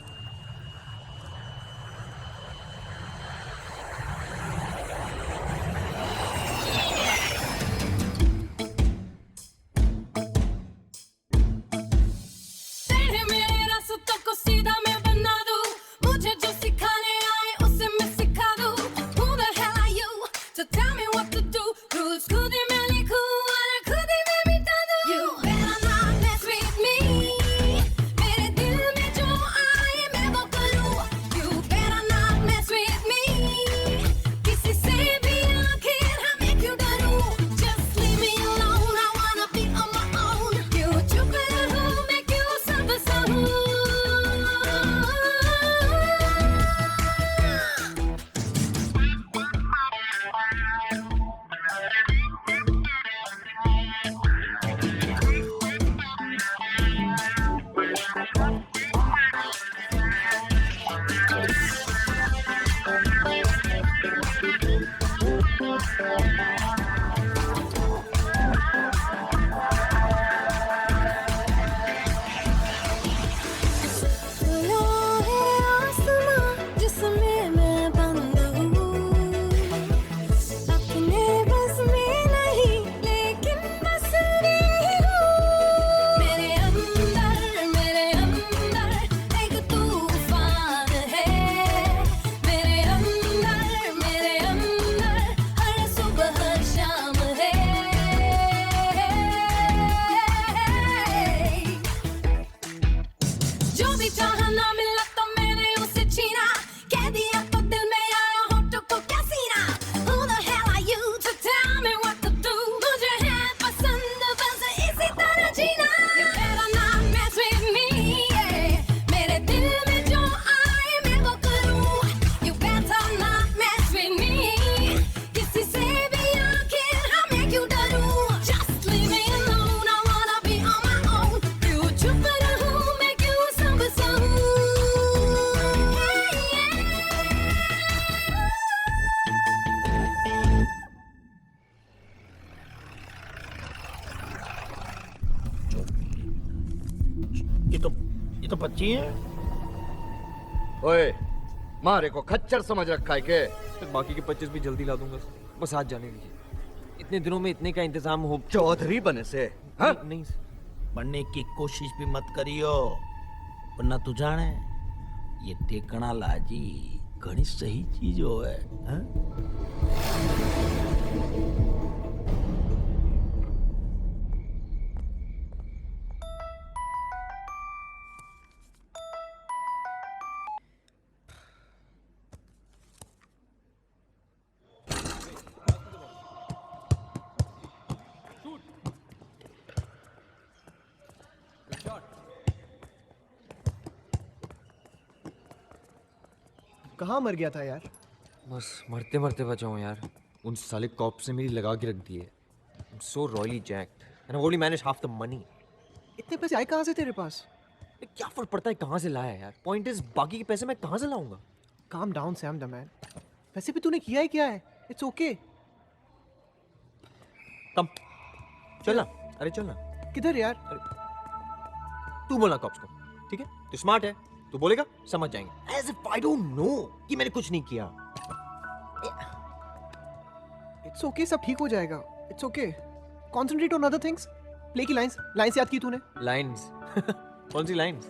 ये तो बच्ची है। ओए, मारे को खच्चर समझ रखा है के? बाकी के 25 भी जल्दी ला दूंगा, बस आज जाने दीजिए। इतने दिनों में इतने का इंतजाम हो। चौधरी बने से हाँ? नहीं बनने की कोशिश भी मत करियो, वरना तू जाने ये टेकना लाजी घनी सही चीज हो है, हाँ? कहाँ मर गया था यार? बस मरते मरते बचा हूँ यार। उन साले कॉप से मेरी लगा के रख दी है। I'm so royally jacked and I've only managed half the money. इतने पैसे आए कहाँ से तेरे पास? क्या फर्क पड़ता है कहाँ से लाया यार? पॉइंट इज बाकी के पैसे मैं कहाँ से लाऊंगा? Calm down, Sam the man. वैसे भी तूने किया है क्या है? It's okay. कम चलना, अरे चलना। किधर यार? तू बोलना कॉप्स को, ठीक है? तू स्मार्ट है, तू बोलेगा समझ जाएंगे। As if I don't know कि मैंने कुछ नहीं किया। It's okay, सब ठीक हो जाएगा। It's okay. Concentrate on other things. Play की lines याद की तूने? Lines? कौन सी lines?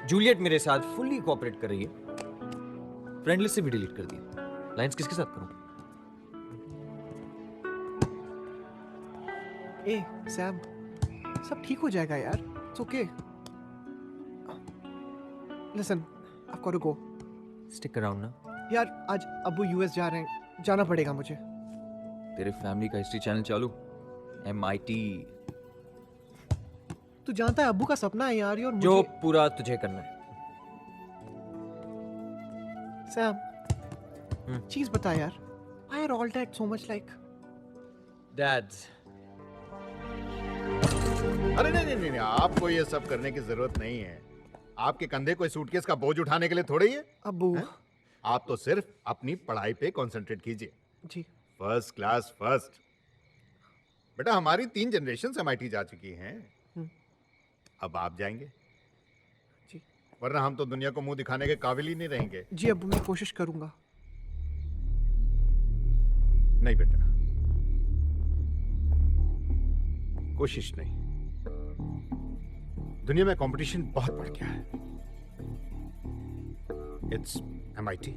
जूलियट मेरे साथ फुल्ली कोऑपरेट कर रही है। फ्रेंड लिस्ट से भी डिलीट कर दिया। लाइंस किसके साथ करूं? ए सैम, सब ठीक हो जाएगा यार। It's okay. Listen, I've got to go. Stick around ना। यार आज अब्बू यूएस जा रहे हैं, जाना पड़ेगा मुझे। तेरे फैमिली का हिस्ट्री चैनल चालू, MIT। तू जानता है अब्बू का सपना है यार, और जो पूरा तुझे करना है। सैम, चीज बता यार, why are all dads so much like? Dads। अरे नहीं, आपको ये सब करने की जरूरत नहीं है। आपके कंधे कोई सूटकेस का बोझ उठाने के लिए थोड़ी है। अब्बू, आप तो सिर्फ अपनी पढ़ाई पे कंसंट्रेट कीजिए। जी। First class first. बेटा हमारी 3 जनरेशन MIT जा चुकी हैं, अब आप जाएंगे। जी। वरना हम तो दुनिया को मुंह दिखाने के काबिल ही नहीं रहेंगे। जी अब्बू, मैं कोशिश करूंगा। नहीं बेटा, कोशिश नहीं। दुनिया में कंपटीशन बहुत बढ़ गया है। इट्स MIT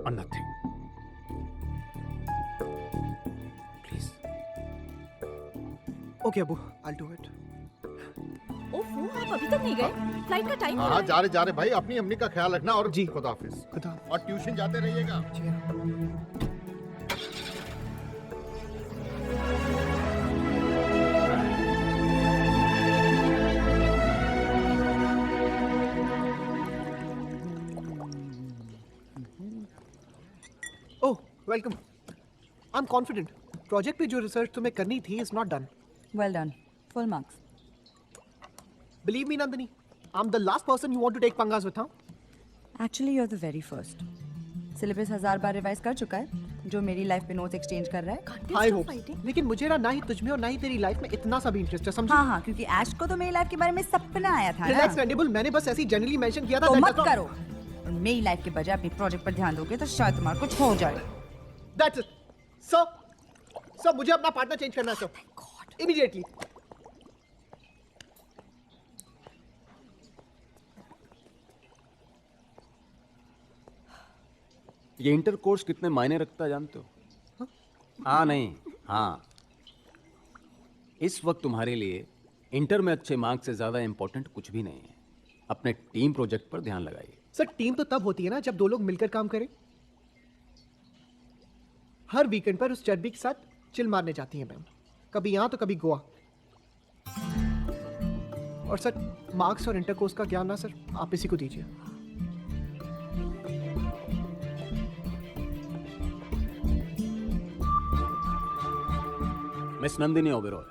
और नथिंग। प्लीज। ओके अब्बू, I'll do it. ओफो, आप अभी तक नहीं गए? फ्लाइट का टाइम हो रहा हाँ, है। जा रहे भाई। अपनी अम्मी का ख्याल रखना और जी। खुदा हाफिज। खुदा। और ट्यूशन जाते रहिएगा। ओह, वेलकम। I'm confident. प्रोजेक्ट पे जो रिसर्च तुम्हें करनी थी is not done. Well done. Full marks. Believe me, Nandini, I'm the last person you want to take पंगास with, huh? Actually, you're the very first. Syllabus 1000 bar revise कर चुका है, जो मेरी लाइफ पे नोट्स एक्सचेंज कर रहा है। I hope. लेकिन मुझे ना ही तुझ में और ना ही तेरी लाइफ में इतना सा भी इंटरेस्ट है, समझी? हाँ, क्योंकि ऐश को तो मेरी लाइफ के बारे में सपना आया था ना। Relax, Vendible, मैंने बस ऐसे ही जनरली मेंशन किया था। तो that मत does not- करो। और मेरी लाइफ के बजाय अपनी प्रोजेक्ट पर ध्यान दोगे तो शायद तुम्हारा कुछ हो जाए। That's it. Sir, मुझे अपना पार्टनर चेंज करना है, सर। Immediately. ये इंटर कोर्स कितने मायने रखता है जानते हो? हाँ नहीं, हाँ। इस वक्त तुम्हारे लिए इंटर में अच्छे मार्क्स से ज़्यादा इंपॉर्टेंट कुछ भी नहीं है। अपने टीम प्रोजेक्ट पर ध्यान लगाइए। सर, टीम तो तब होती है ना जब 2 लोग मिलकर काम करें। हर वीकेंड पर उस चर्बी के साथ चिल मारने जाती हैं मैम, कभी यहाँ तो कभी गोवा। और सर, मार्क्स और इंटर कोर्स का ज्ञान ना सर आप इसी को दीजिए। Miss Nandini Oberoi,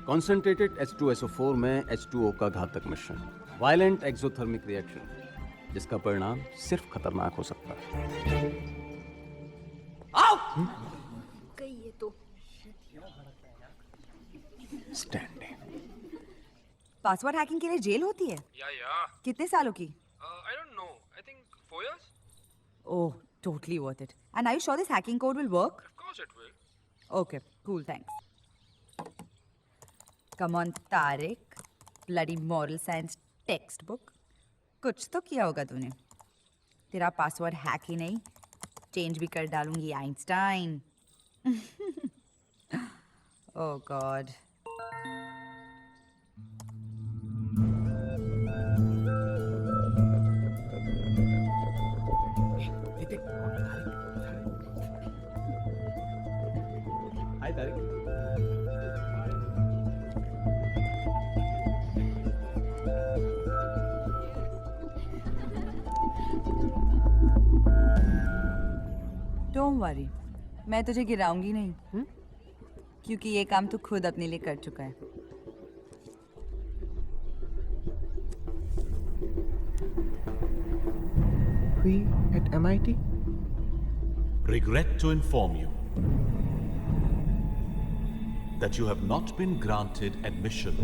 concentrated H2SO4 में H2O का घातक मिश्रण, वायलेंट एक्सोथर्मिक रिएक्शन, जिसका परिणाम सिर्फ खतरनाक हो सकता है। गई ये तो। स्टैंडिंग। पासवर्ड हैकिंग के लिए जेल होती है? Yeah. कितने सालों की? I don't know. I think 4 years? Oh, totally worth it. And are you sure this hacking code will work? Of course it will. Okay, cool, thanks. Come on, Tariq. Bloody moral science textbook. कुछ तो किया होगा तूने. तेरा password hack ही नहीं, change भी कर डालूंगी Einstein. Oh God. Hi Tariq. Don't worry, मैं तुझे गिराऊंगी नहीं, क्योंकि ये काम तू खुद अपने लिए कर चुका है. We at MIT? Regret to inform you that you have not been granted admission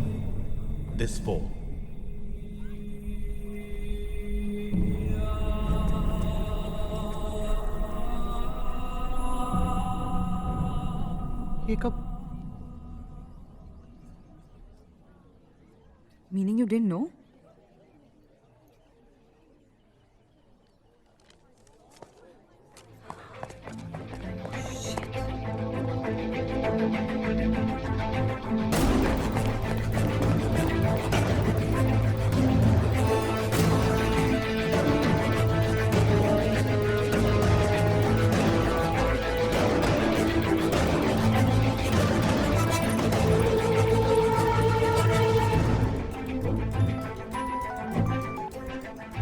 this fall. ये कब? Meaning you didn't know?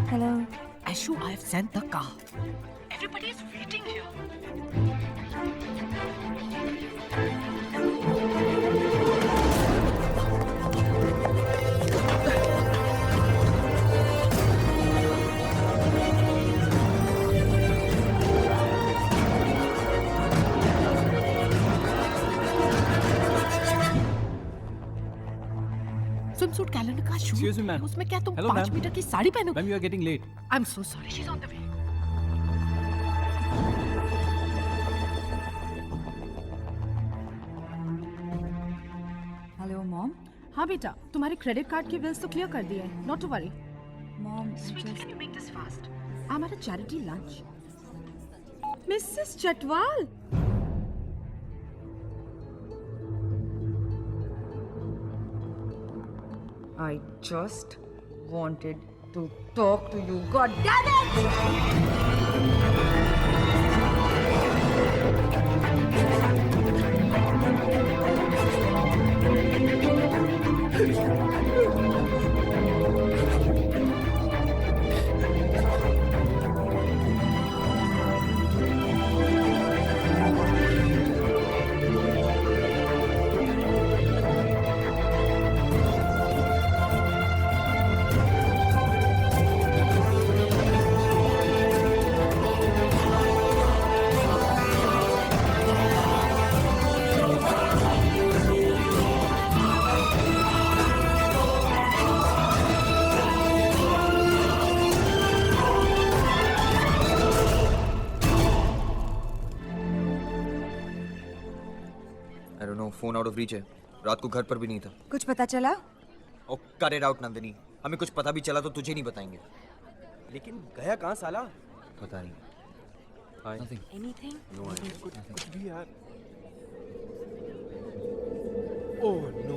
Hello. Ashu, I have sent the car. Everybody is waiting here. Swimsuit calendar का shoot. Excuse me, ma'am. उसमें क्या तुम Hello, 5 ma'am. Metre की साड़ी पहनो? Ma'am, you are getting late. I'm so sorry. She's on the way. Hello, Mom. हाँ बेटा, तुम्हारे credit card के बिल्स तो क्लियर कर दिए. Not to worry. Mom, Sweetie, can you make this fast? I'm at a charity lunch. Mrs. Chatwal. I just wanted to talk to you. God damn it! I don't know, phone out of reach है. रात को घर पर भी नहीं था. कुछ पता चला? Oh, cut it out, Nandini. हमें कुछ पता भी चला तो तुझे नहीं बताएंगे. लेकिन गया कहाँ साला? पता नहीं. Nothing. Anything? No idea. कुछ भी यार. Oh no.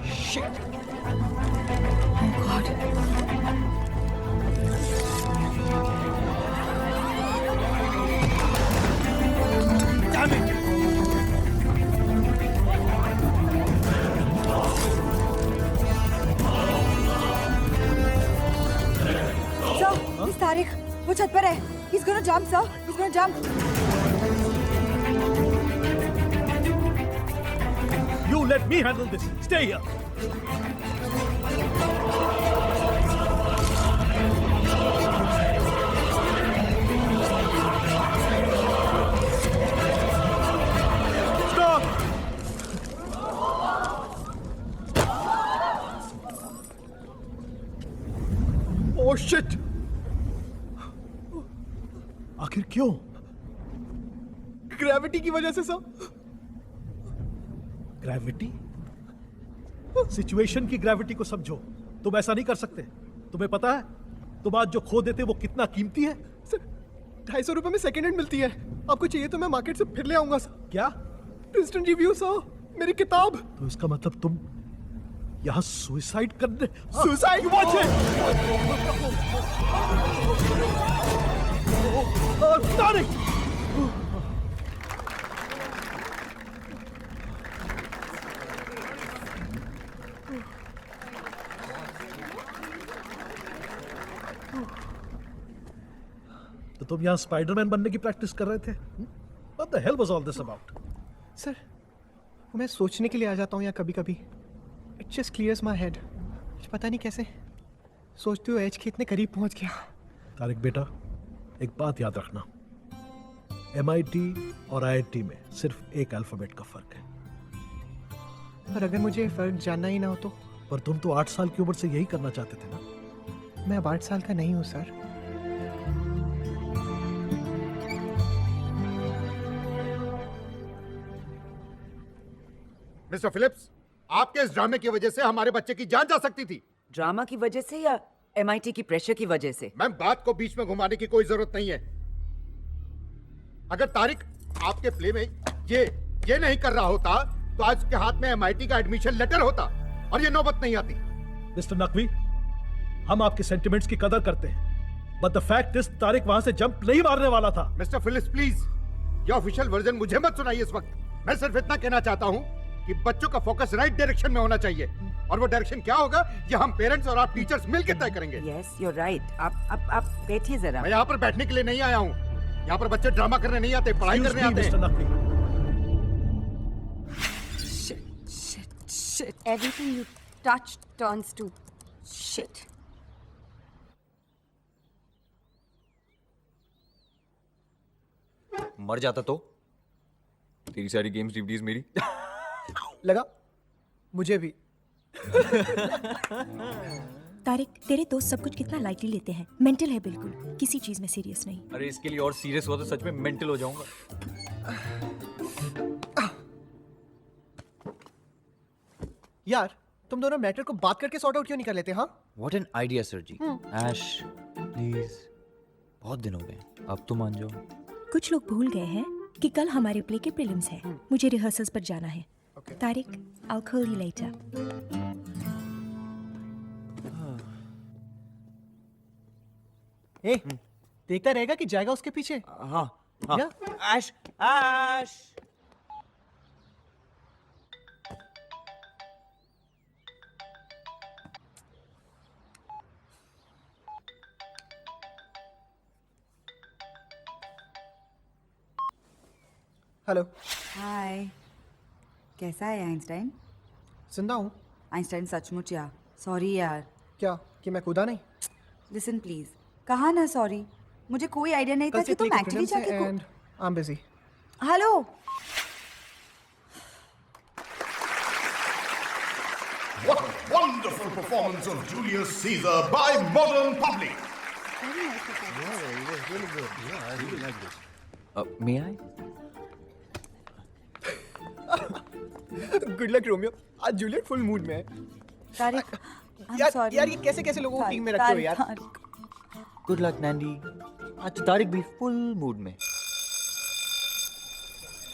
Shit. Oh God. Damn it! Sir, Miss Tariq, वो छत पर है. He's gonna jump, sir. He's gonna jump. You let me handle this. Stay here. Stop! Oh shit! आखिर क्यों? Gravity की वजह से सर। ग्रेविटी? सिचुएशन की ग्रेविटी को समझो। तुम ऐसा नहीं कर सकते। तुम्हें पता है तुम आज जो खो देते वो कितना कीमती है? सर 250 रुपए में सेकेंड हैंड मिलती है। आपको चाहिए तो मैं मार्केट से फिर ले आऊंगा सर। क्या? प्रिंसटन रिव्यू सर, मेरी किताब। तो इसका मतलब तुम यहाँ सुसाइड करने? सुसाइड? Watch it! तारिक! तो तुम यहाँ स्पाइडरमैन बनने की प्रैक्टिस कर रहे थे? What the hell was all this about? Sir मैं सोचने के लिए आ जाता हूँ यहाँ कभी कभी। It just clears my head. पता नहीं कैसे सोचते हो एज के इतने करीब पहुँच गया। तारिक बेटा, एक बात याद रखना, MIT और IIT में सिर्फ एक अल्फाबेट का फर्क है। पर अगर मुझे फर्क जानना ही ना हो तो? पर तुम तो 8 साल की उम्र से यही करना चाहते थे ना? मैं अब 8 साल का नहीं हूँ सर। मिस्टर फिलिप्स, आपके इस ड्रामे की वजह से हमारे बच्चे की जान जा सकती थी। ड्रामा की वजह से या MIT की प्रेशर की वजह से? मैम, बात को बीच में घुमाने की कोई जरूरत नहीं है। अगर तारिक आपके प्ले में ये नहीं कर रहा होता तो आज उसके हाथ में MIT का एडमिशन लेटर होता और ये नौबत नहीं आती। मिस्टर नकवी, हम आपके सेंटिमेंट्स की कदर करते हैं, but the fact is Tariq वहां से जंप नहीं मारने वाला था। मिस्टर फिलिप्स प्लीज, ये ऑफिशियल वर्जन मुझे मत सुनाइए इस वक्त। मैं सिर्फ इतना कहना चाहता हूँ कि बच्चों का फोकस राइट डायरेक्शन में होना चाहिए, और वो डायरेक्शन क्या होगा ये हम पेरेंट्स और आप टीचर्स मिलकर तय करेंगे। Yes, you are right. आप बैठिए जरा। मैं यहाँ पर बैठने के लिए नहीं आया हूँ। यहाँ पर बच्चे ड्रामा करने नहीं आते, पढ़ाई करने आते हैं। Shit. Everything you touch turns to shit. मर जाता तो? तेरी सारी गेम्स डीवीडीज मेरी। लगा मुझे भी। तारिक, तेरे दोस्त सब कुछ कितना लाइटली लेते हैं। मेंटल है बिल्कुल, किसी चीज में सीरियस नहीं। अरे इसके लिए और सीरियस हुआ तो सच में मेंटल हो जाऊंगा। यार तुम दोनों मैटर को बात करके सॉर्ट आउट क्यों नहीं कर लेते? हाँ, What an idea, sir ji. Aish, please, बहुत दिन हो गए, अब तो मान जाओ। कुछ लोग भूल गए हैं कि कल हमारे प्ले के प्रीलिम्स है। मुझे रिहर्सल्स पर जाना है। Tariq, I'll call you later. देखता रहेगा कि जाएगा उसके पीछे। हाँ। ऐश, ऐश। हेलो। हाय, कैसा है आइंस्टाइन? जिंदा हूँ। आइंस्टाइन सचमुच यार, सॉरी यार। क्या कि मैं कूदा नहीं? लिसन प्लीज, कहा ना सॉरी। मुझे कोई आइडिया नहीं था कि तुम एक्चुअली जाके and I am busy. Hello. What a wonderful performance of Julius Caesar by modern public. Really good. Yeah, I really like this. May I? Good luck Romeo, आज जूलियट फुल मूड में है। तारिक, यार ये कैसे लोगों को team में रखते हो यार? गुड लक नैंडी, आज तारिक भी फुल मूड में।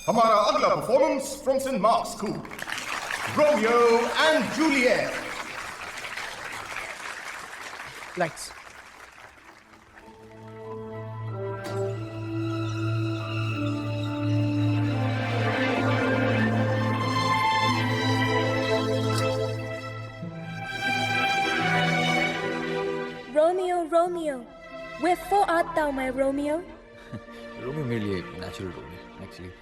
हमारा अगला performance from Saint Mark's school, Romeo and Juliet. Lights. Romeo, wherefore art thou, my Romeo? Romeo मेरे लिए नेचुरल रोल है actually.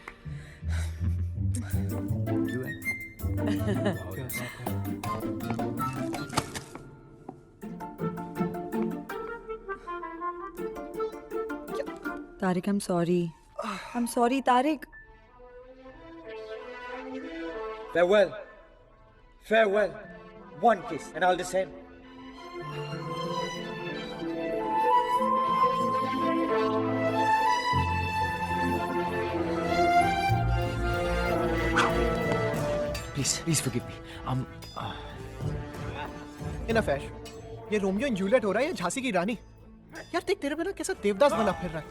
Tariq, I'm sorry. I'm sorry, Tarik. Farewell. Farewell. One kiss and I'll descend. Please forgive me. Enough, Ash. ये Romeo and Juliet हो रहा है या झांसी की रानी? यार देख तेरे बिना कैसा देवदास बना फिर रहा है,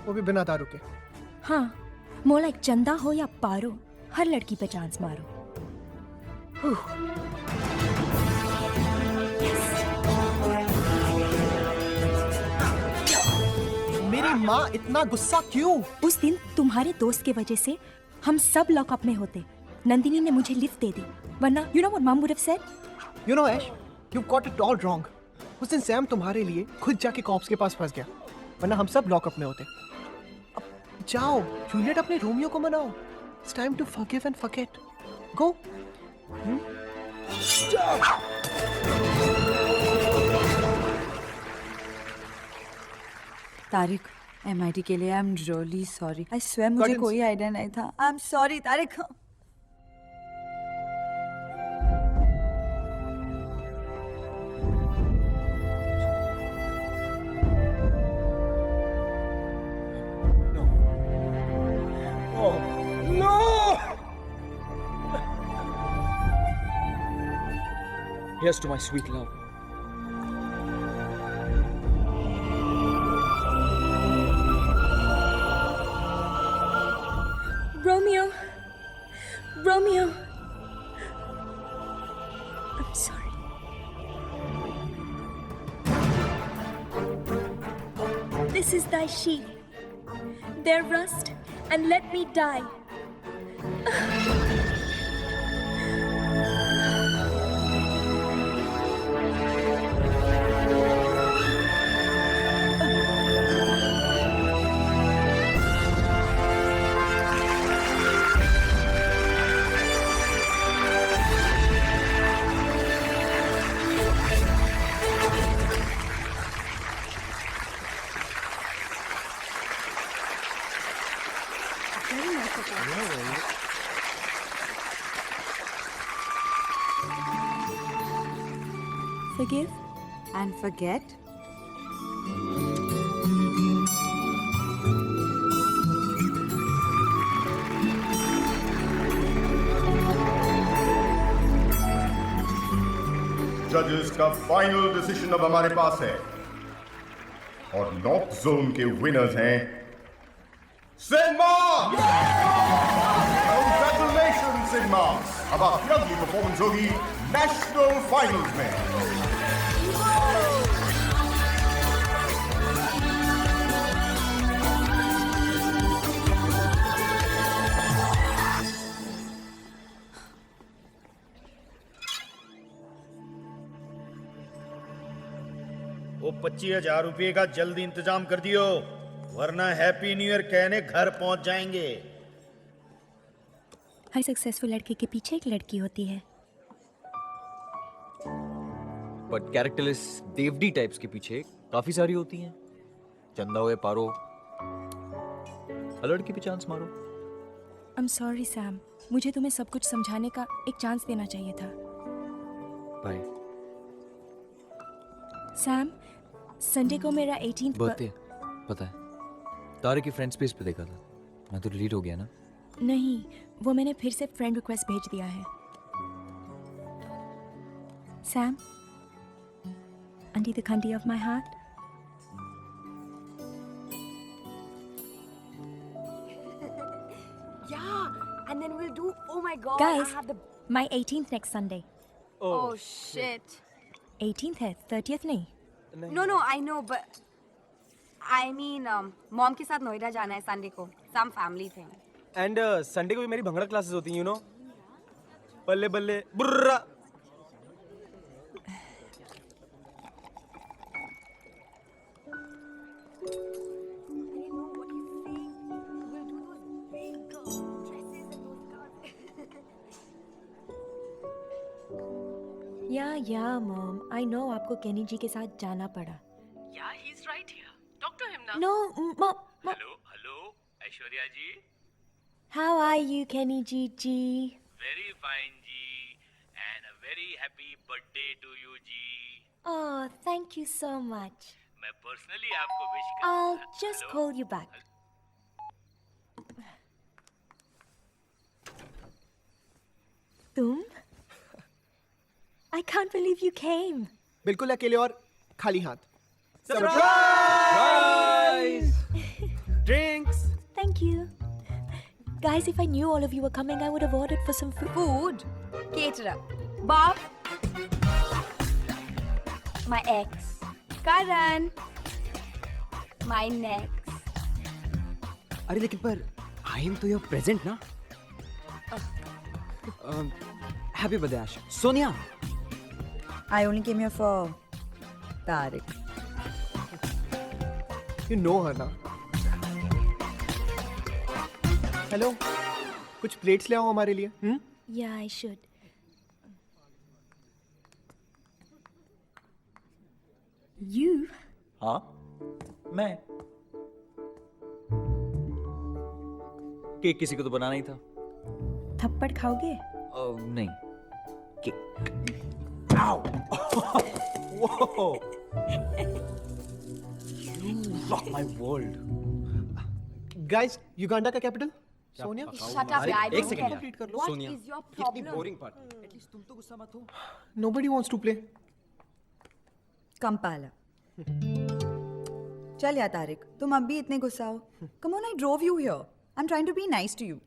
वो भी बिना दारू के। हाँ, मोर लाइक चंदा हो या पारो, हर लड़की पे चांस मारो। मेरी माँ इतना गुस्सा क्यों? उस दिन तुम्हारे दोस्त के वजह से हम सब लॉकअप में होते। नंदिनी ने मुझे लिफ्ट दे दी, वरना you know what mom would have said? You know Ash, you got it all wrong. उस दिन सैम तुम्हारे लिए खुद जाके कॉप्स के पास फंस गया, वरना हम सब लॉकअप में होते। अब जाओ, जूलियट अपने रोमियो को मनाओ। It's time to forgive and forget. Go. Tariq, MIT के लिए I am really sorry. I swear मुझे कोई आइडिया नहीं था। I am sorry Tariq. Here's to my sweet love. Romeo, Romeo, I'm sorry. This is thy sheep. Their rust, and let me die. Forgive and forget. जजेस का final decision अब हमारे पास है और नॉक जोन के विनर्स हैं सिग्मा। Congratulations sigma. अब आपकी अगली परफॉर्मेंस होगी नेशनल फाइनल्स में। वो 25,000 रुपये का जल्दी इंतजाम कर दियो, वरना हैप्पी न्यू ईयर कहने घर पहुंच जाएंगे। हर सक्सेसफुल लड़के के पीछे एक लड़की होती है। बट कैरेक्टरलेस देवडी टाइप्स के पीछे काफी सारी होती हैं। चंदा हुए पारो, हर लड़की पे चांस मारो। I'm sorry सैम, मुझे तुम्हें सब कुछ समझाने का एक चांस देना चाहिए था। बाय। सैम, संडे को मेरा 18th बर्थडे पता है, तारे की फ्रेंड स्पेस पे देखा था। मैं तो डिलीट हो गया ना। नहीं, वो मैंने फिर से फ्रेंड रिक्वेस्ट भेज दिया है। Sam, under the candy of my heart. Yeah, and then we'll do. Oh my God! Guys, I have the. my 18th next Sunday. Oh shit! 18th है, 30th नहीं। No, no, I know, but I mean, mom के साथ नोएडा जाना है Sunday को, some family thing. And Sunday को भी मेरी भंगड़ा क्लासेस होती हैं, यू नो। बल्ले बल्ले बुर्रा। या मॉम, आई नो आपको केनी जी के साथ जाना पड़ा। Yeah, he's right here. Talk to him now. No, mom. Hello Aishwarya ji. How are you, Kenny Ji? Very fine ji, and a very happy birthday to you ji. Oh, thank you so much. मैं personally आपको wish I'll just call you back. तुम? I can't believe you came. बिल्कुल अकेले और खाली हाथ. Surprise! Drinks. Thank you. Guys, if I knew all of you were coming, I would have ordered for some food. Food? Caterer. Bob. My ex. Karan. My next. अरे लेकिन पर I am तो your present ना. Happy birthday आश. Sonia. I only came here for Tariq. You know her ना. Hello. कुछ plates ले आओ हमारे लिए. Yeah, I should. You? हाँ मैं. केक किसी को तो बनाना ही था. थप्पड़ खाओगे? नहीं. Cake. Ow! Whoa! You rock my world. Guys, Uganda का capital? Sonia. Shut up, I एक don't सेकंड care. यार. What Sonia. is your problem? Boring part. At least तुम तो गुस्सा मत हो. Nobody wants to play. Kampala. चल यार तारिक, तुम अब भी इतने गुस्सा हो. Come on, I drove you here. I'm trying to be nice to you.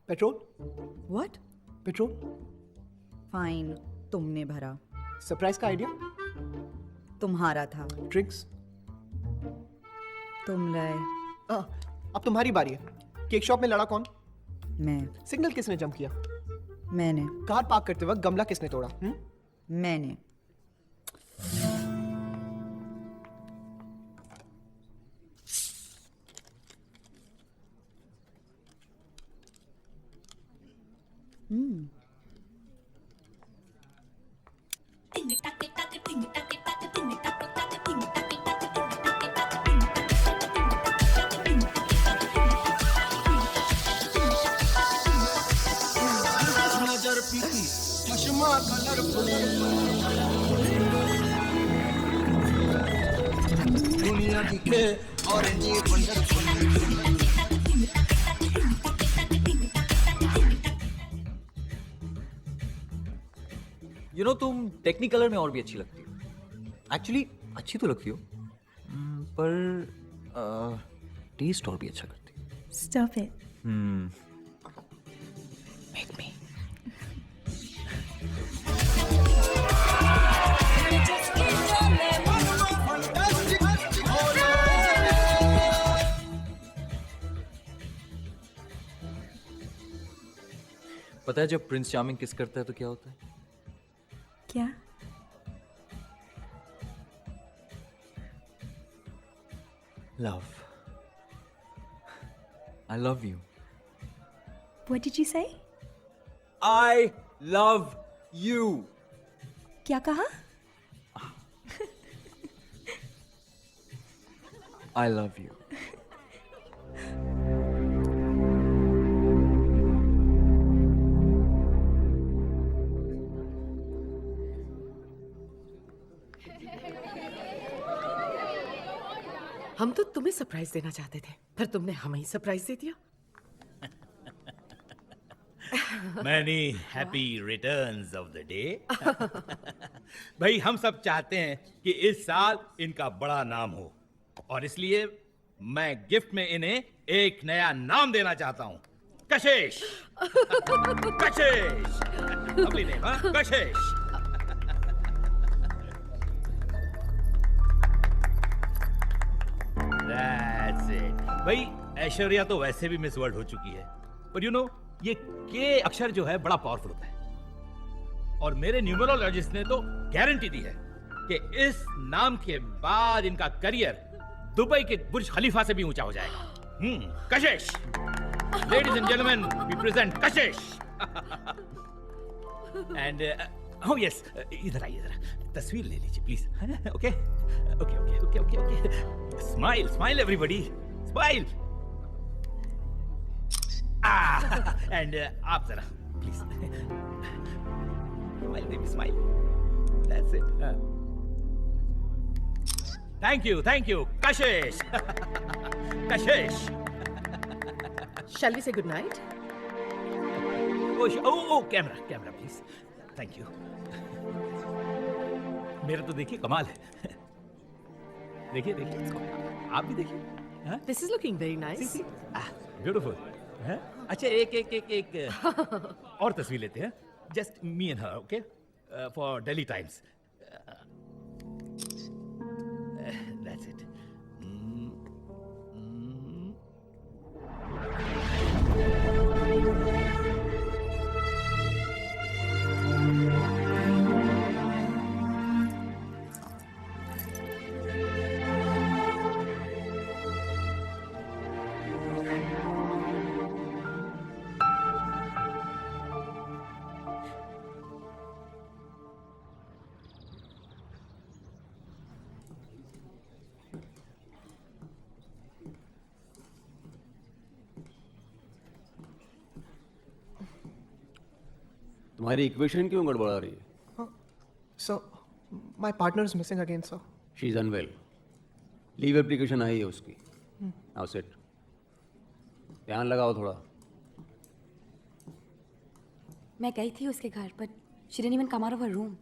Petrol? What? Petrol? Fine, तुमने भरा. सरप्राइज का आइडिया? तुम्हारा था. ड्रिंक्स? तुम रहे. अब तुम्हारी बारी है. केक शॉप में लड़ा कौन? मैं. सिग्नल किसने जंप किया? मैंने. कार पार्क करते वक्त गमला किसने तोड़ा? मैंने. दुनिया दिखे ऑरेंज You know, तुम टेक्निकलर में और भी अच्छी लगती हो. एक्चुअली अच्छी तो लगती हो, पर टेस्ट और भी अच्छा करती हो. Stop it. Make me. पता है जब प्रिंस चार्मिंग किस करता है तो क्या होता है? क्या? Love. I love you. What did you say? I love you. क्या कहा? I love you. हम तो तुम्हें सरप्राइज देना चाहते थे, फिर तुमने हमें ही सरप्राइज दे दिया. Many happy returns of the day. भाई हम सब चाहते हैं कि इस साल इनका बड़ा नाम हो, और इसलिए मैं गिफ्ट में इन्हें एक नया नाम देना चाहता हूं. कशिश. कशिश. Lovely name, हाँ? कशिश. That's it. भाई ऐश्वर्या तो वैसे भी मिस वर्ल्ड हो चुकी है, पर यू नो ये के अक्षर जो है बड़ा पावरफुल होता है, और मेरे न्यूमरोलॉजिस्ट ने तो गारंटी दी है कि इस नाम के बाद इनका करियर दुबई के बुर्ज खलीफा से भी ऊंचा हो जाएगा. Kashish. Ladies and gentleman, we present Kashish. And oh yes, इधर आइए जरा, तस्वीर ले लीजिए please. Okay okay okay okay okay okay. Smile smile everybody, smile. And आप जरा please smile baby, smile. That's it. Thank you Kashish. Kashish. Shall we say good night? Oh camera camera please, thank you. मेरा तो देखिए कमाल है। देखिए देखिए इसको, आप भी देखिए। This is looking very nice. Beautiful. अच्छा एक और तस्वीर लेते हैं, just me and her, okay, for daily times. That's it. तुम्हारी इक्वेशन क्यों गड़बड़ा रही है? Sir, my partner is missing again, sir. She is unwell. Leave application आई है उसकी। Now set. ध्यान लगाओ थोड़ा। मैं गई थी उसके घर पर she didn't even come out of her room.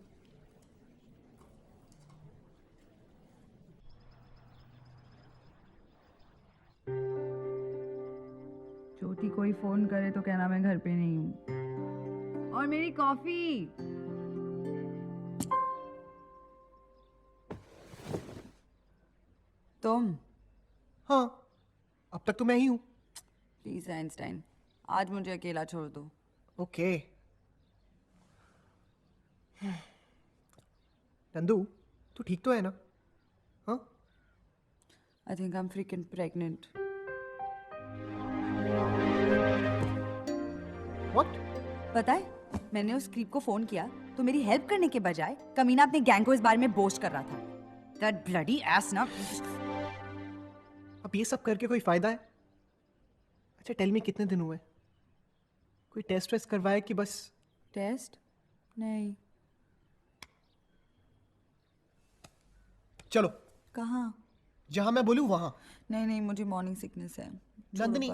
ज्योति कोई फोन करे तो कहना मैं घर पे नहीं हूँ। और मेरी कॉफी। तुम? हाँ, अब तक तो मैं ही हूँ। प्लीज आइंस्टाइन, आज मुझे अकेला छोड़ दो। ओके। नंदू, तू ठीक तो है ना? हाँ? I think I'm freaking pregnant. What? पता है, मैंने उस क्रीप को फोन किया तो मेरी हेल्प करने के बजाय कमीना अपने गैंग को इस बारे में बोस्ट कर रहा था। That bloody ass ना। अब ये सब करके कोई फायदा है? अच्छा टेल मी, कितने दिन हुए? कोई टेस्ट वेस्ट करवाया कि बस? टेस्ट? नहीं। चलो। कहाँ? जहां मैं बोलूं वहां। नहीं नहीं, मुझे मॉर्निंग सिकनेस है। नंदनी,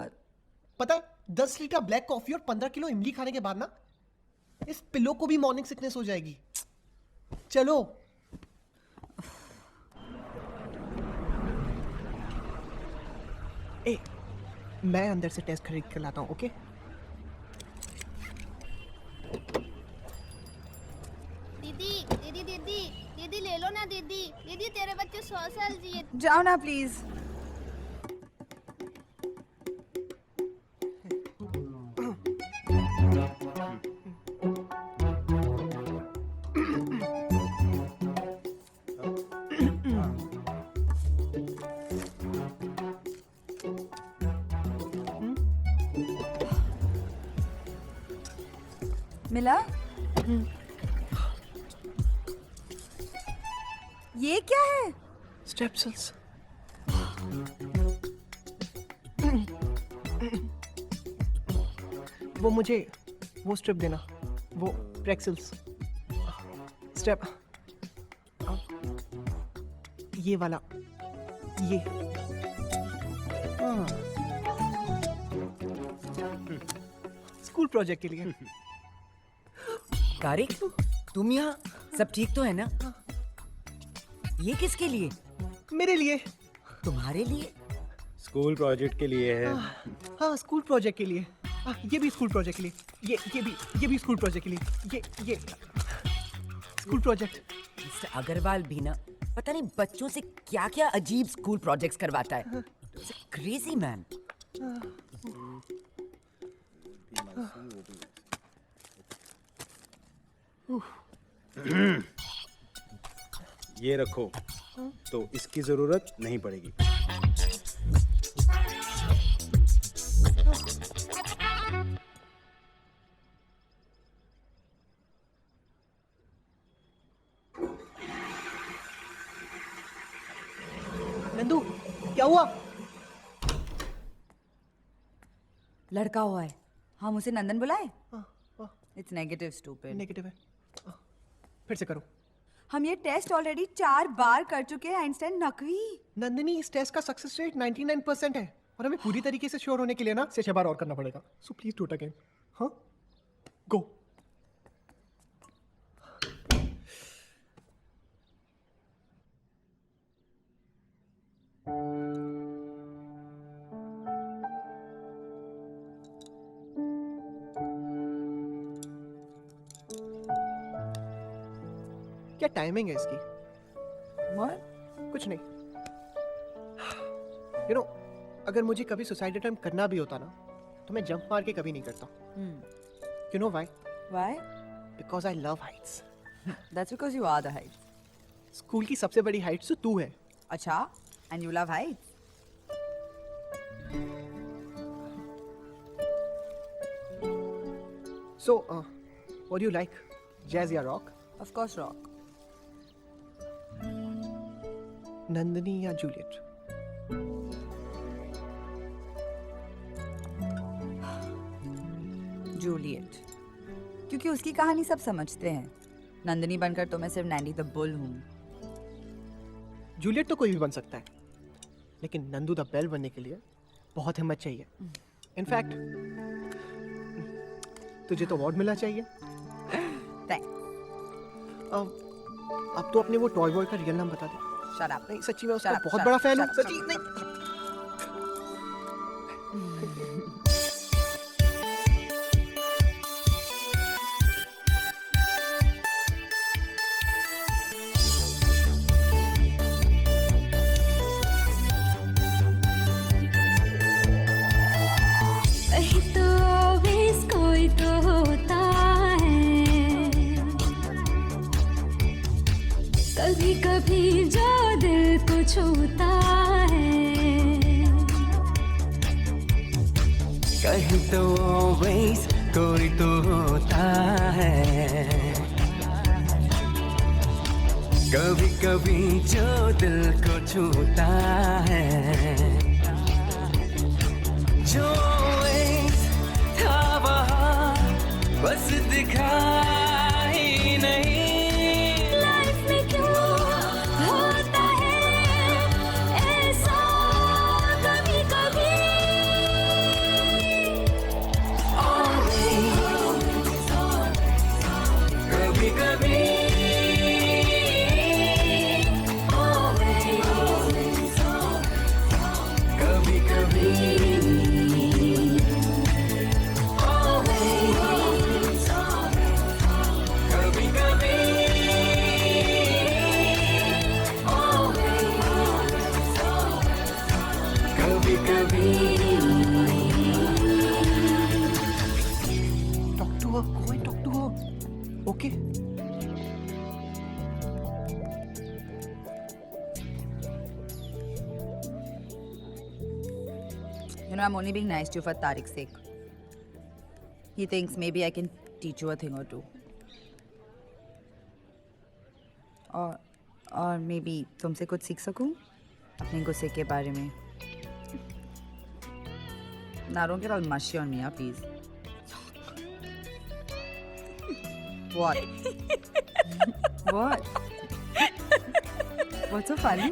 पता है 10 लीटर ब्लैक कॉफी और 15 किलो इमली खाने के बाद ना इस पिलो को भी मॉर्निंग सिकनेस हो जाएगी। चलो। ए, मैं अंदर से टेस्ट खरीद कर लाता हूँ, ओके? दीदी दीदी दीदी दीदी ले लो ना दीदी। दीदी तेरे बच्चे 100 साल जिए। जाओ ना प्लीज। मिला? ये क्या है? स्ट्रेप्सिल्स। वो मुझे वो स्ट्रिप देना, वो प्रेक्सिल्स स्ट्रेप, ये वाला, ये। स्कूल प्रोजेक्ट के लिए। तारिक, तुम यहाँ? सब ठीक तो है ना? ये किसके लिए? मेरे लिए। तुम्हारे लिए? स्कूल प्रोजेक्ट के लिए है। हाँ, स्कूल प्रोजेक्ट के लिए। ये भी स्कूल प्रोजेक्ट के लिए। ये भी स्कूल प्रोजेक्ट के लिए। ये स्कूल प्रोजेक्ट। मिस्टर अग्रवाल भी ना पता नहीं बच्चों से क्या क्या अजीब स्कूल प्रोजेक्ट्स करवाता है। Crazy man. ये रखो, तो इसकी जरूरत नहीं पड़ेगी। नंदू, क्या हुआ? लड़का हुआ है। हम उसे नंदन बुलाए? It's negative stupid. नेगेटिव है। फिर से करो। हम ये टेस्ट ऑलरेडी 4 बार कर चुके हैं आइंस्टाइन नकवी। नंदिनी, इस टेस्ट का सक्सेस रेट 99% है और हमें पूरी तरीके से श्योर होने के लिए ना 6 बार और करना पड़ेगा। So please do it again. हाँ? Go. क्या टाइमिंग है इसकी? कुछ नहीं। You know, अगर मुझे कभी सुसाइड अटेम्प्ट करना भी होता ना, तो मैं जंप मार के कभी नहीं करता। You know why? Why? Because I love heights. That's because you are the height. School की सबसे बड़ी हाइट तो तू है। अच्छा, and you love heights? So, what do you like? Jazz या rock? Of course rock. Nandini या जूलियट? जूलियट, क्योंकि उसकी कहानी सब समझते हैं। नंदनी बनकर तो मैं सिर्फ नैनी द बुल हूँ। जूलियट तो कोई भी बन सकता है, लेकिन नंदू द बेल बनने के लिए बहुत हिम्मत चाहिए। इनफैक्ट तुझे तो अवार्ड मिलना चाहिए। अब तो अपने वो टॉय बॉय का रियल नाम बता दे। Shut up. नहीं, सच्ची में उसका Shut up, बहुत shut बड़ा up, फैन हूँ। shut up, सच्ची shut up. नहीं। कहीं तो always कोई तो होता है, कभी कभी जो दिल को छूता है। कहीं तो always कोई तो होता है, कभी कभी जो दिल को छूता है। जो always था वहाँ बस दिखाई नहीं। लाइफ में क्यों होता है ऐसा कभी कभी? कभी कभी कभी कभी कभी कभी कभी कभी Talk to her. Go and talk to her. Okay. You know, I'm only being nice to you for Tariq's sake. He thinks maybe I can teach you a thing or two. और maybe तुमसे कुछ सीख सकूं अपने गुस्से के बारे में. Now don't get all mushy on me, please. What? What? What's so funny?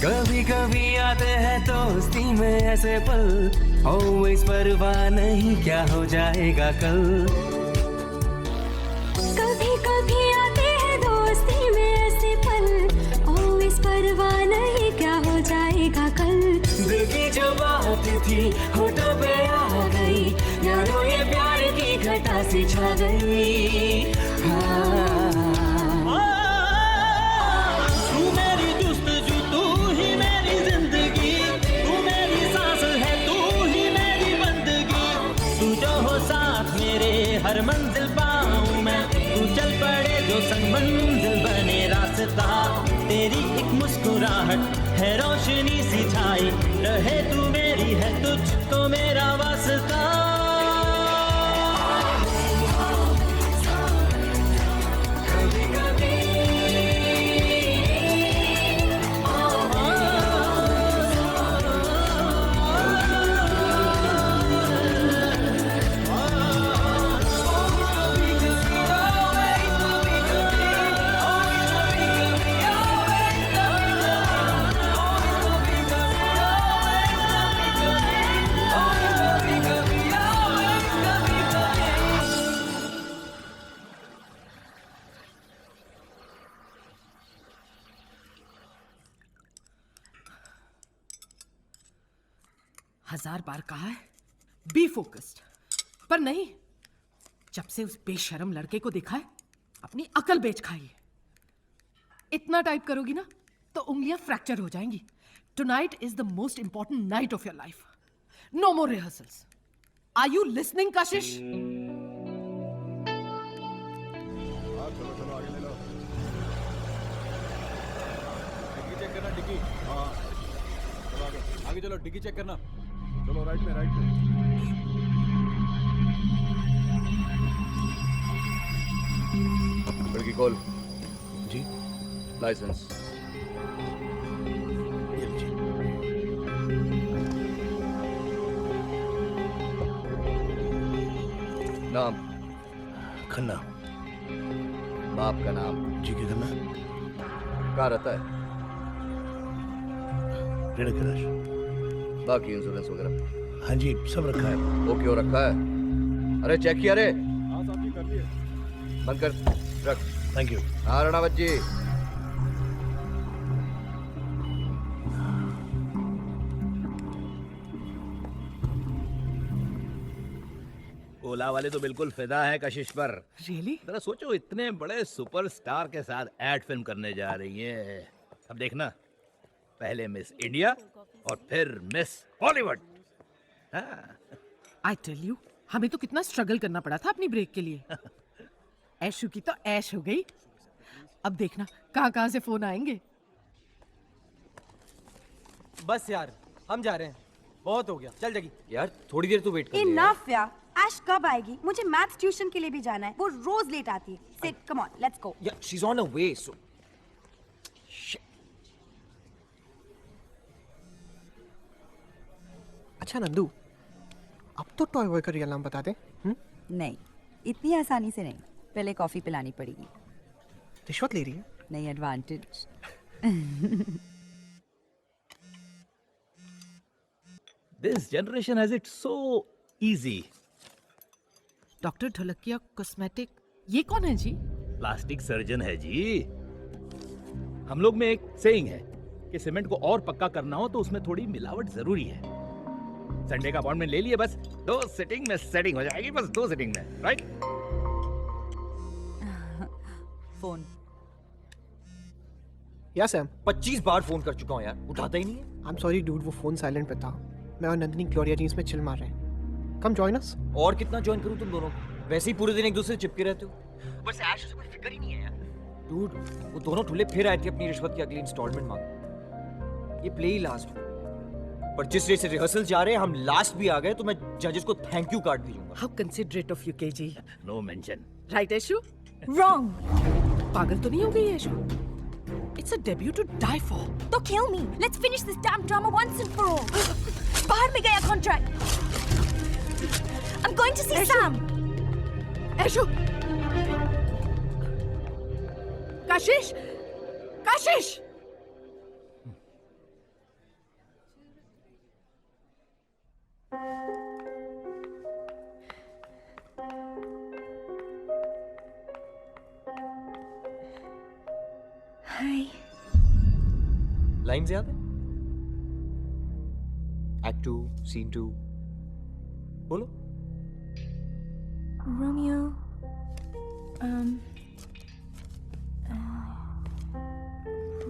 कभी कभी आते हैं दोस्ती में ऐसे पल, always परवाह नहीं क्या हो जाएगा कल। कभी कभी आते हैं दोस्ती में ऐसे पल, always परवाह नहीं क्या हो जाएगा कल। दिल की जो बात थी होठों पे आ गई, यारों ये प्यार की घटा सी छा गई। हाँ। हर मंजिल पाऊं मैं, तू चल पड़े जो संग मंजिल बने रास्ता। तेरी एक मुस्कुराहट है रोशनी सी छाई, रहे तू मेरी है तुझको मेरा वास्ता। 1000 बार कहा है, बी फोकस्ड, पर नहीं। जब से उस बेशरम लड़के को देखा है, अपनी अकल बेच खाई है। इतना टाइप करोगी ना तो उंगलियां फ्रैक्चर हो जाएंगी। Tonight is the most important night of your life. No more rehearsals. Are you listening Kashish? चलो चलो आगे ले लो। डिग्गी चेक करना, डिग्गी। हाँ चलो आगे आगे चलो, डिग्गी चेक करना। चलो राइट में, राइट में। लड़की कॉल जी। लाइसेंस ये लीजिए। नाम खन्ना। बाप का नाम जी के खन्ना। कहाँ रहता है? Red crush. बाकी इंश्योरेंस वगैरह? हाँ जी सब रखा है। ओके हो रखा है। अरे चेक किया रे? हाँ साहब जी कर लिए। बंद कर रख। Thank you. हाँ रणावत जी। ओला वाले तो बिल्कुल फिदा है कशिश पर। रियली? जरा सोचो, इतने बड़े सुपरस्टार के साथ एड फिल्म करने जा रही है। अब देखना, पहले मिस इंडिया और फिर Miss Bollywood. I tell you, हमें तो कितना स्ट्रगल करना पड़ा था अपनी ब्रेक के लिए। ऐशू की तो ऐश हो गई। अब देखना कहाँ से फोन आएंगे। बस यार, हम जा रहे हैं। बहुत हो गया, चल जगी। यार थोड़ी देर तो वेट कर। इनफ यार। ऐश कब आएगी? मुझे मैथ्स ट्यूशन के लिए भी जाना है। वो रोज लेट आती है। Sit, come on, let's go. यार she is on a way. So अच्छा नंदू, अब तो टॉय बॉय का रियल नाम बता दे। नहीं, इतनी आसानी से नहीं। पहले कॉफी पिलानी पड़ेगी। रिश्वत ले रही है? नहीं, advantage. This generation has it so easy. Doctor Dholakia cosmetic, ये कौन है जी? प्लास्टिक सर्जन है जी। हम लोग में एक सेइंग है कि सीमेंट को और पक्का करना हो तो उसमें थोड़ी मिलावट जरूरी है। संडे का अपॉइंटमेंट ले लिए, बस 2 सिटिंग में सेटिंग हो जाएगी। बस 2 सिटिंग में, राइट? फोन। या सैम, 25 बार फोन कर चुका हूँ यार, उठाता ही नहीं है। आई एम सॉरी डूड, वो फोन साइलेंट पे था। मैं और नंदिनी ग्लोरिया जीन्स में चिल मार रहे हैं। Come join us. और कितना ज्वाइन करूँ तुम दोनों को? वैसे ही पूरे दिन एक दूसरे से चिपके रहते हो। बस ऐश से कोई फिक्र ही नहीं है यार। डूड, वो दोनों ठुल्ले फिर आए थे अपनी रिश्वत की अगली इंस्टॉलमेंट मांग। ये प्ले ही लास्ट हो। पर जिस रेट से रिहर्सल जा रहे हैं, हम लास्ट भी आ गए तो मैं जजेस को थैंक यू कार्ड भेजूंगा। How considerate of you KG. No mention. Right Aishu? Wrong. पागल तो नहीं हो गई Aishu? It's a debut to die for. तो kill me. Let's finish this damn drama once and for all. बाहर में गया contract. I'm going to see Sam. Aishu! Kashish! Kashish! Hi. Lines याद है? Act 2, scene 2। बोलो। Romeo.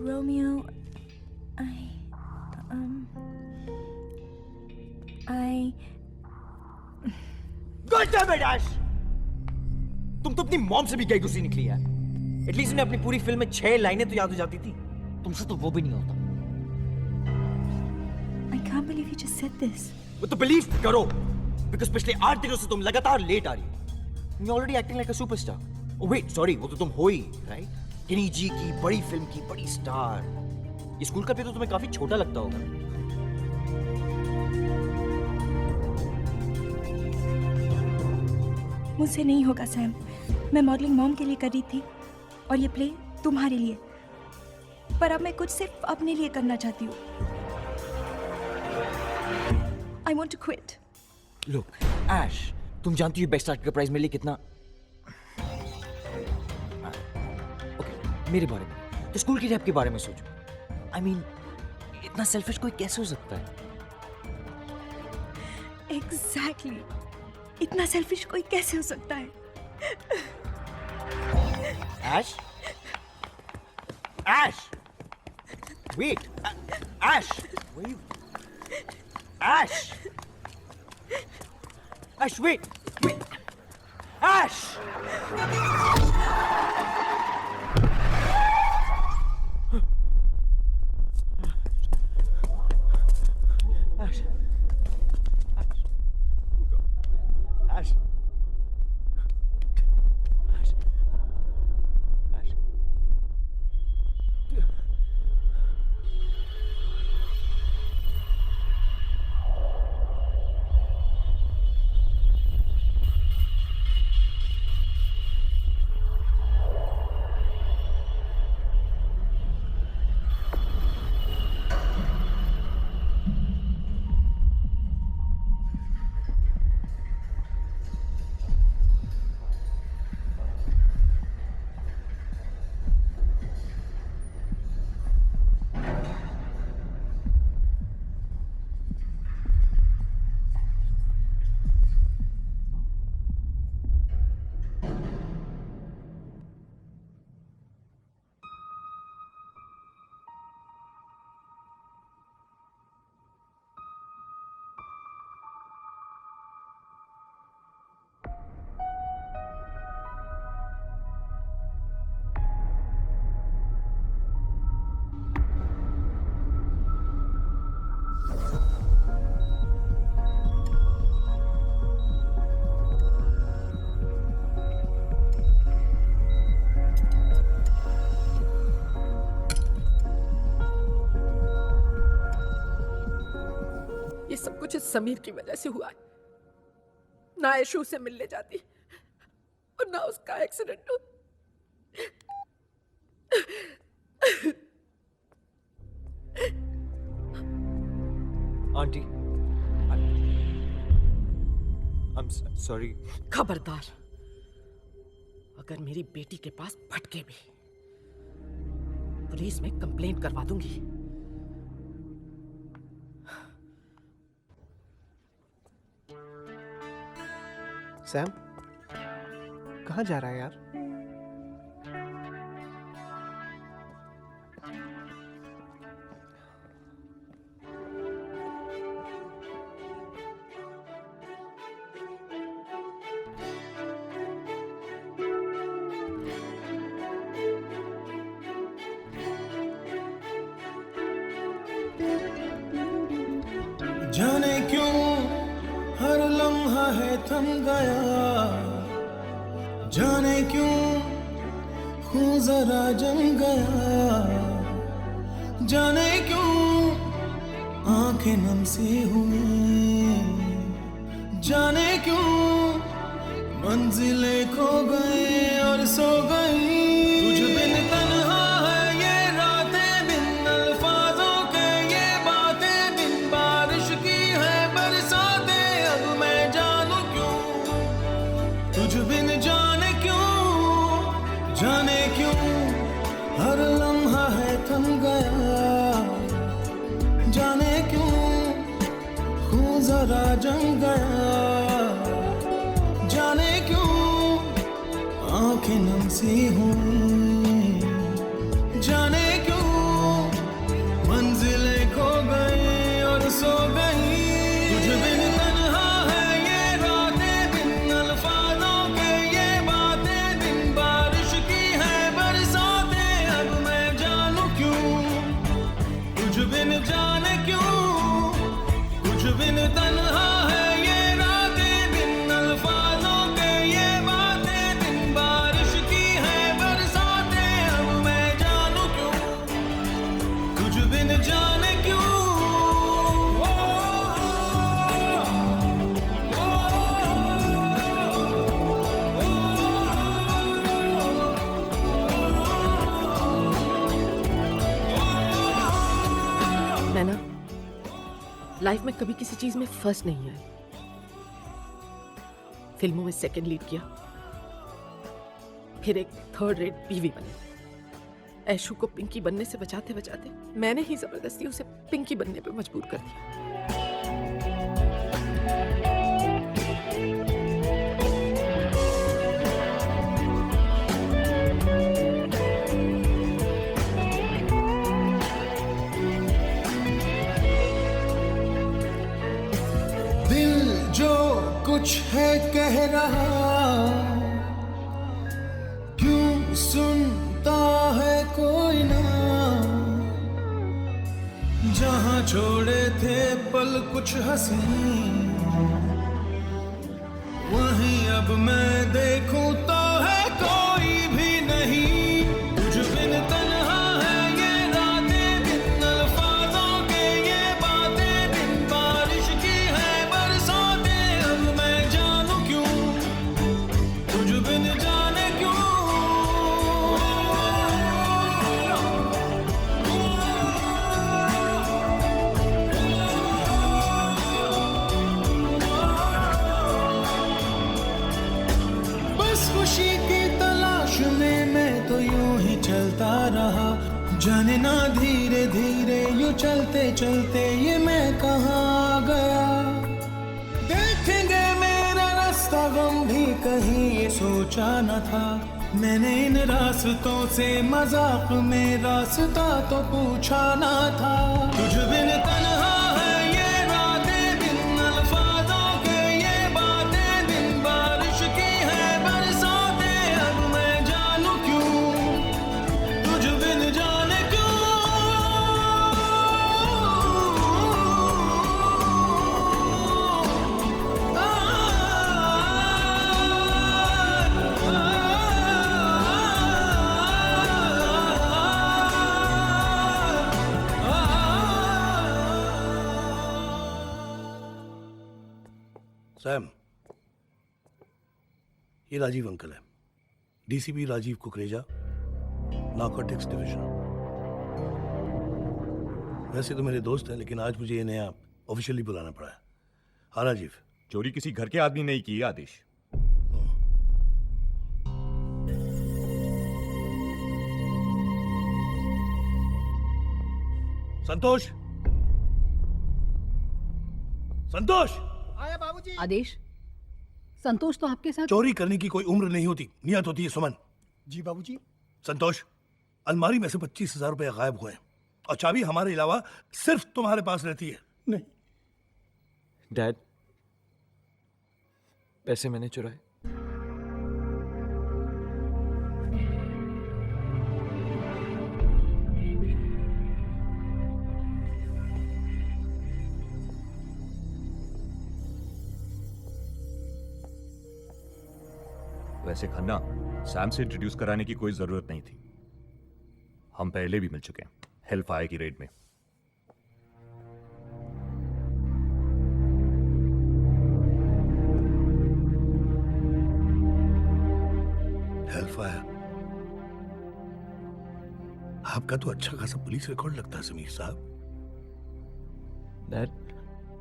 Romeo. God damn it, Ash! तुम तो अपनी मॉम से भी गई गुस्सी निकली यार। एटलीस्ट उन्हें अपनी पूरी फिल्म में 6 लाइनें तो याद हो जाती थी। तुमसे तो वो भी नहीं होता। I can't believe you just said this. वो तो बिलीव करो, बिकॉज़ पिछले 8 दिनों से तुम लगातार लेट आ रही हो। You're already acting like a superstar. Oh wait, sorry, वो तो तुम हो ही, right? किनी जी की बड़ी फिल्म की बड़ी स्टार। ये स्कूल का भी तो तुम्हें काफी छोटा लगता होगा। मुझसे नहीं होगा सैम। मैं मॉडलिंग मॉम के लिए कर रही थी और ये प्ले तुम्हारे लिए। पर अब मैं कुछ सिर्फ अपने लिए करना चाहती हूँ। I want to quit. Look, Ash, तुम जानती हो बेस्ट एक्टर का प्राइज मेरे लिए कितना? ओके, मेरे बारे में तो स्कूल की रैप के बारे में सोचो। I mean, इतना सेल्फिश कोई कैसे हो सकता है? एग्जैक्टली इतना सेल्फिश कोई कैसे हो सकता है? Ash? Ash! Wait! Ash! Where you? Ash! Ash, wait! Wait! Ash! Ash! Ash! ये सब कुछ इस समीर की वजह से हुआ है। ना ऐशू से मिलने जाती और ना उसका एक्सीडेंट हो। Aunty, I'm sorry. खबरदार, अगर मेरी बेटी के पास भटके भी पुलिस में कंप्लेंट करवा दूंगी। सैम, कहाँ जा रहा है यार? जाने क्यों हर लम्हा है थम गया, जाने क्यों खून जरा जम गया, जाने क्यों आंखें नम सी हुई, जाने क्यों मंजिलें खो गई और सो गई। तुझ बिन तन्हा है ये रातें, बिन अल्फाजों के ये बातें, बिन बारिश की है बरसातें। अब मैं जानू क्यों, तुझ बिन जाने क्यों हर लम्हा है थम गया, जाने क्यों खून जरा जम गया, जाने क्यों आंखें नम सी हुई, जाने क्यों मंजिलें खो गई और सो गई। तुझ बिन तन्हा है ये रातें, बिन अल्फाजों के ये बातें, बिन बारिश की है बरसातें। अब मैं जानू क्यों, तुझ बिन जाने क्यों, तुझ बिन तन्हा है ये रातें, बिन अल्फाजों के ये बातें, बिन बारिश की है बरसातें। अब मैं जानू क्यों, तुझ बिन जाने क्यों। मैं ना लाइफ में कभी किसी चीज में फर्स्ट नहीं आई। फिल्मों में सेकंड लीड किया, फिर एक थर्ड रेट बीवी बनी। ऐशू को पिंकी बनने से बचाते बचाते मैंने ही जबरदस्ती उसे पिंकी बनने पे मजबूर कर दिया। कुछ है कह रहा, क्यों सुनता है कोई ना। जहां छोड़े थे पल कुछ हंसी, वहीं अब मैं देखूं तो है कोई भी नहीं। तुझ बिन तन्हा है ये रातें बिन अल्फाजों के, ये बातें बिन बारिश की है बरसातें। अब मैं जानूं क्यों, तुझ बिन जाने क्यों। खुशी की तलाश में मैं तो यूं ही चलता रहा, जाने ना धीरे धीरे यूं चलते चलते ये मैं कहाँ आ गया। देखेंगे मेरा रास्ता गम भी कहीं ये सोचा न था, मैंने इन रास्तों से मजाक में रास्ता तो पूछा ना था। तुझ बिन तन्हा है ये रातें बिन अल्फाजों के, ये बातें बिन बारिश की है बरसातें। अब मैं जानूं क्यों, तुझ बिन जाने क्यों। सैम, ये राजीव अंकल है, DCP Rajiv Kukreja, narcotics division. वैसे तो मेरे दोस्त हैं, लेकिन आज मुझे इन्हें ऑफिशियली बुलाना पड़ा है। हाँ राजीव, चोरी किसी घर के आदमी ने ही की, आदेश। संतोष, संतोष, आया बाबूजी। आदेश, संतोष तो आपके साथ। चोरी करने की कोई उम्र नहीं होती, नियत होती है सुमन। जी बाबूजी। संतोष, अलमारी में से 25,000 रुपए गायब हुए हैं और चाबी हमारे अलावा सिर्फ तुम्हारे पास रहती है। नहीं डैड, पैसे मैंने चुराए। वैसे खन्ना, सैम से इंट्रोड्यूस कराने की कोई जरूरत नहीं थी, हम पहले भी मिल चुके हैं हेलफायर की रेड में। हेलफायर? आपका तो अच्छा खासा पुलिस रिकॉर्ड लगता है समीर साहब। डैड,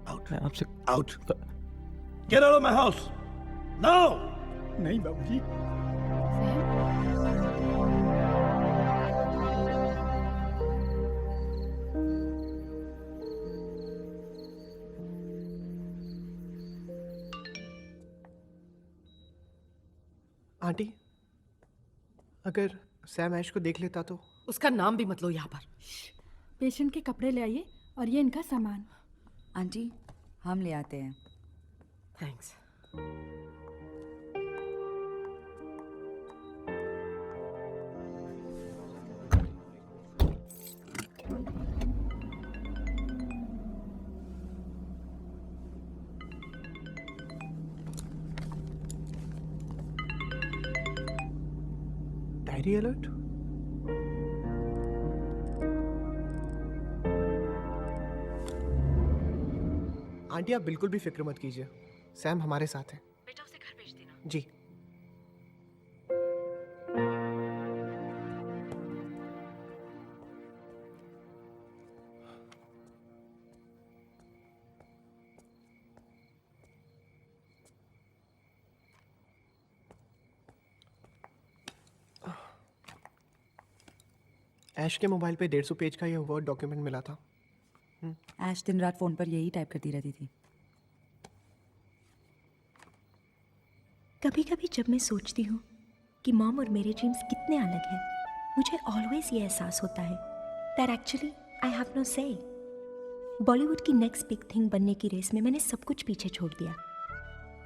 आउट, मैं आपसे out, get out of my house now. नहीं बाबूजी। आंटी, अगर सैम ऐश को देख लेता तो? उसका नाम भी मत लो यहाँ पर। पेशेंट के कपड़े ले आइए और ये इनका सामान। आंटी, हम ले आते हैं। थैंक्स। Diary alert? आंटी, आप बिल्कुल भी फिक्र मत कीजिए, सैम हमारे साथ है। बेटा, उसे घर भेज देना। जी। ऐश के मोबाइल पे 150 पेज का ये वर्ड डॉक्यूमेंट मिला था। ऐश दिन रात फोन पर यही टाइप करती रहती थी। कभी कभी जब मैं सोचती हूँ कि मॉम और मेरे ड्रीम्स कितने अलग हैं, मुझे ऑलवेज ये एहसास होता है that actually I have no say. Bollywood की नेक्स्ट बिग थिंग बनने की रेस में मैंने सब कुछ पीछे छोड़ दिया।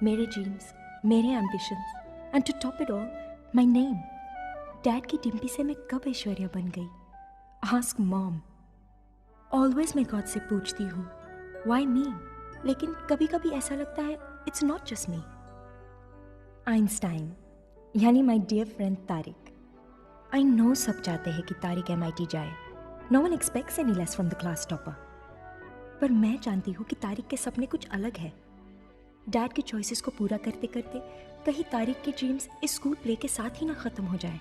मेरे ड्रीम्स, मेरे ambitions, and to top it all my name. Dad की डिम्पी से मैं कब ऐश्वर्या बन गई? Ask mom. ऑलवेज मैं गॉड से पूछती हूँ व्हाई मी, लेकिन कभी कभी ऐसा लगता है it's not just me. Einstein यानी my dear friend Tariq. I know सब चाहते हैं कि तारिक MIT जाए। No one expects any less from the class topper. पर मैं जानती हूँ कि तारिक के सपने कुछ अलग है। डैड के चॉइसेस को पूरा करते करते कहीं तारिक के ड्रीम्स इस स्कूल प्ले के साथ ही ना खत्म हो जाए।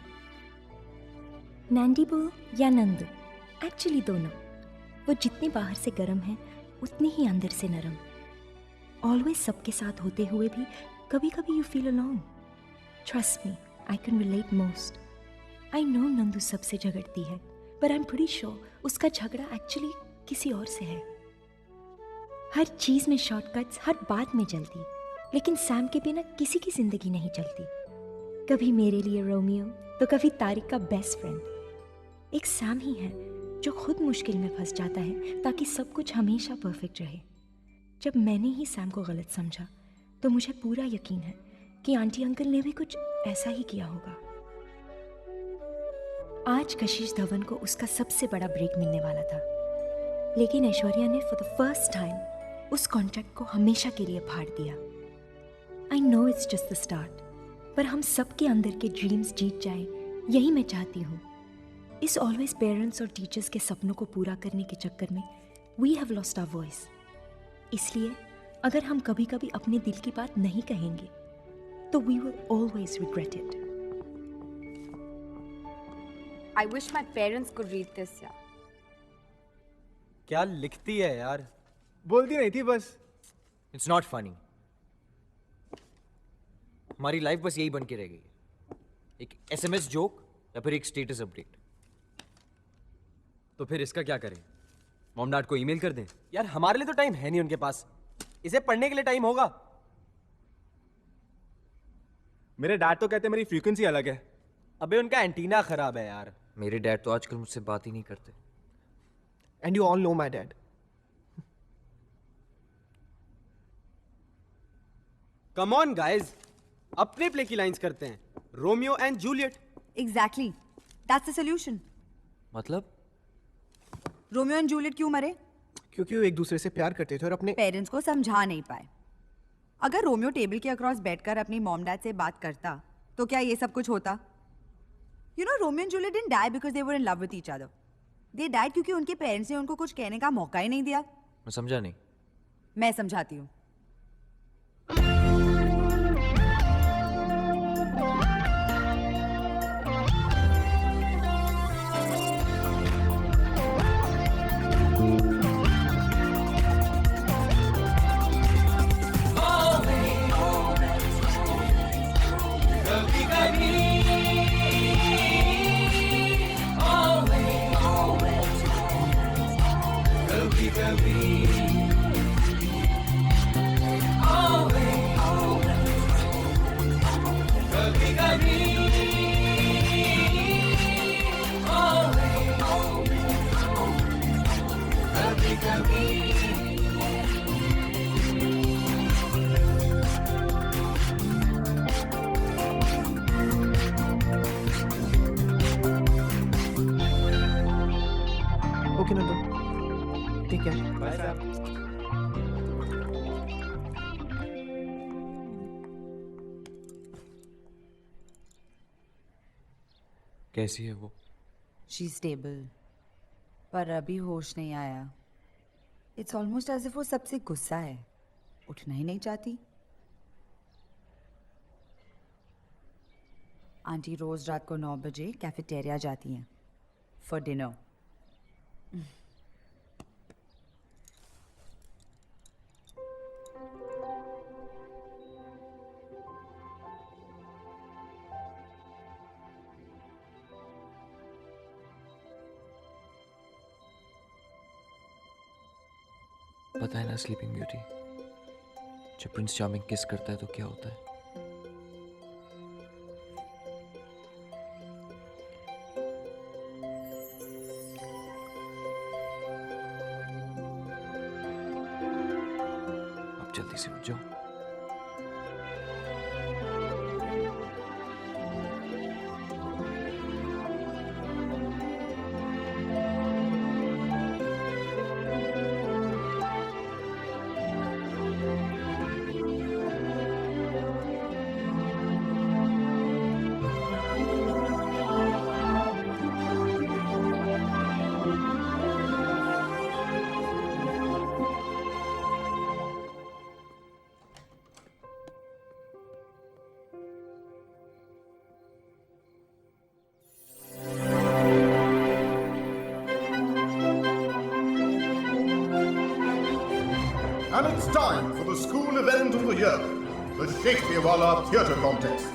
नैंडी बुल या नंदू, एक्चुअली दोनों। वो जितने बाहर से गर्म है उतने ही अंदर से नरम। ऑलवेज सबके साथ होते हुए भी कभी कभी you feel alone. Trust me, I can relate most. I know Nandu सबसे झगड़ती है, पर आई एम प्रीटी श्योर उसका झगड़ा एक्चुअली किसी और से है। हर चीज में शॉर्टकट्स, हर बात में जल्दी, लेकिन सैम के बिना किसी की जिंदगी नहीं चलती। कभी मेरे लिए रोमियो तो कभी तारिक का बेस्ट फ्रेंड। एक सैम ही है जो खुद मुश्किल में फंस जाता है ताकि सब कुछ हमेशा परफेक्ट रहे। जब मैंने ही सैम को गलत समझा तो मुझे पूरा यकीन है कि आंटी अंकल ने भी कुछ ऐसा ही किया होगा। आज कशिश धवन को उसका सबसे बड़ा ब्रेक मिलने वाला था, लेकिन ऐश्वर्या ने फॉर द फर्स्ट टाइम उस कॉन्ट्रैक्ट को हमेशा के लिए फाड़ दिया। I know it's just the start, पर हम सबके अंदर के ड्रीम्स जीत जाए, यही मैं चाहती हूँ। इस ऑलवेज पेरेंट्स और टीचर्स के सपनों को पूरा करने के चक्कर में we have lost our voice. इसलिए अगर हम कभी कभी अपने दिल की बात नहीं कहेंगे तो we will always regret it. I wish my parents could read this, yeah. क्या लिखती है यार? बोलती नहीं थी बस। It's not funny. हमारी लाइफ बस यही बन के रह गई है, एक SMS जोक या फिर एक स्टेटस अपडेट। तो फिर इसका क्या करें? मॉम डैड को ईमेल कर दें? यार हमारे लिए तो टाइम है नहीं उनके पास, इसे पढ़ने के लिए टाइम होगा। मेरे डैड तो कहते मेरी फ्रीक्वेंसी अलग है। अबे उनका एंटीना खराब है यार। मेरे डैड तो आजकल मुझसे बात ही नहीं करते। And you all know my dad. Come on guys, अपने प्ले की लाइंस करते हैं। Romeo and Juliet. Exactly, that's the solution. मतलब रोमियो एंड जूलियट क्यों मरे? क्योंकि वो एक दूसरे से प्यार करते थे और अपने पेरेंट्स को समझा नहीं पाए। अगर रोमियो टेबल के अक्रॉस बैठकर अपनी मॉम डैड से बात करता तो क्या ये सब कुछ होता? You know, Romeo and Juliet didn't die because they were in love with each other. They died क्योंकि उनके पेरेंट्स ने उनको कुछ कहने का मौका ही नहीं दिया। मैं समझा नहीं। मैं समझाती हूँ। ओके नंदू, ठीक है। बाय साहब। कैसी है वो? शी स्टेबल, पर अभी होश नहीं आया। इट्स ऑलमोस्ट एज इफ वो सबसे गुस्सा है, उठना ही नहीं चाहती। आंटी रोज रात को 9 बजे कैफेटेरिया जाती हैं फॉर डिनर। पता है ना स्लीपिंग ब्यूटी, जब प्रिंस चार्मिंग किस करता है तो क्या होता है? अब जल्दी से उठ जाओ। And it's time for the school event of the year, the Shakespeare Wala Theatre Contest.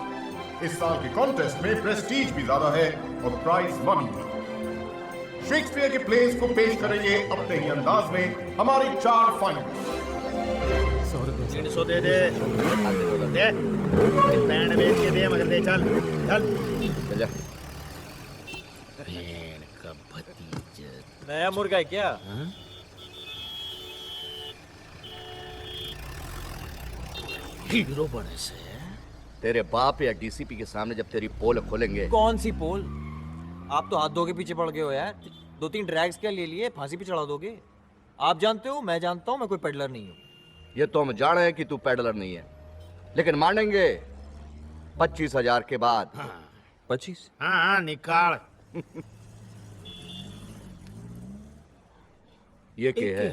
इस साल के कॉन्टेस्ट में प्रेस्टीज भी ज्यादा है और प्राइज मनी भी। शेक्सपियर के प्लेस को पेश करेंगे अपने ही अंदाज में हमारे 4 फाइनलिस्ट। 300 दे दे बैंड बेच के दे मगर दे चल चल जा। बैंड का भतीजा नया मुर्गा है क्या? हीरो बने से तेरे बाप या डीसीपी के सामने जब तेरी पोल खोलेंगे। कौन सी पोल? आप तो हाथ धो के पीछे पड़ गए हो यार। 2-3 ड्रैग्स क्या ले लिए, फांसी पे चढ़ा दोगे? आप जानते हो, मैं जानता हूँ, मैं कोई पेडलर नहीं हूँ। ये तो हम जाने हैं कि तू पेडलर नहीं है, लेकिन मानेंगे 25,000 के बाद। 25? हाँ निकाल। ये क्या है?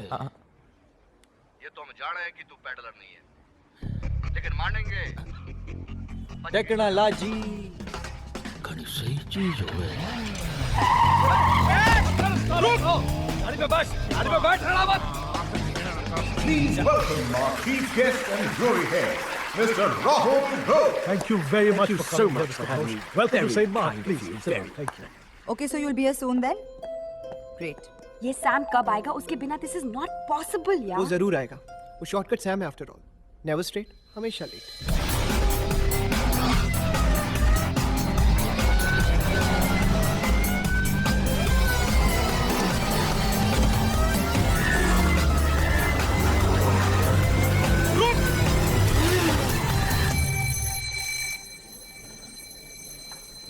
ये तो हम जाने हैं कि तू पेडलर नहीं है, लेकिन मानेंगे टेक्नोलॉजी घनी सही चीज हो गई। गाड़ी पे बैठ खड़ा मत। Please welcome our chief guest and jury head, Mr. Rahul Ghosh. Thank you very much for so coming, much Mr. for Ghosh. coming. Welcome to Very St. Mark, kind please. of you. Sit down. Very. Thank you. Okay, so you'll be here soon then? Great. ये Sam कब आएगा? उसके बिना this is not possible यार। वो जरूर आएगा। वो शॉर्टकट सैम है आफ्टर ऑल। नेवर स्ट्रेट, हमेशा late.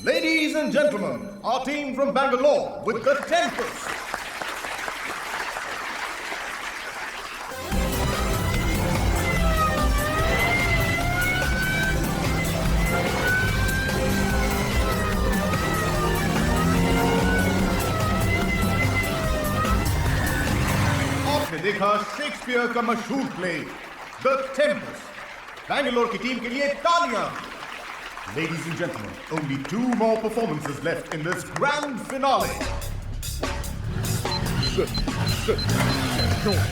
Ladies and gentlemen, our team from Bangalore with the Tempest. आपने देखा शेक्सपियर का मशहूर प्ले द टेम्पेस्ट। बैंगलोर की टीम के लिए तालियां। Ladies and gentlemen, only 2 more performances left in this grand finale.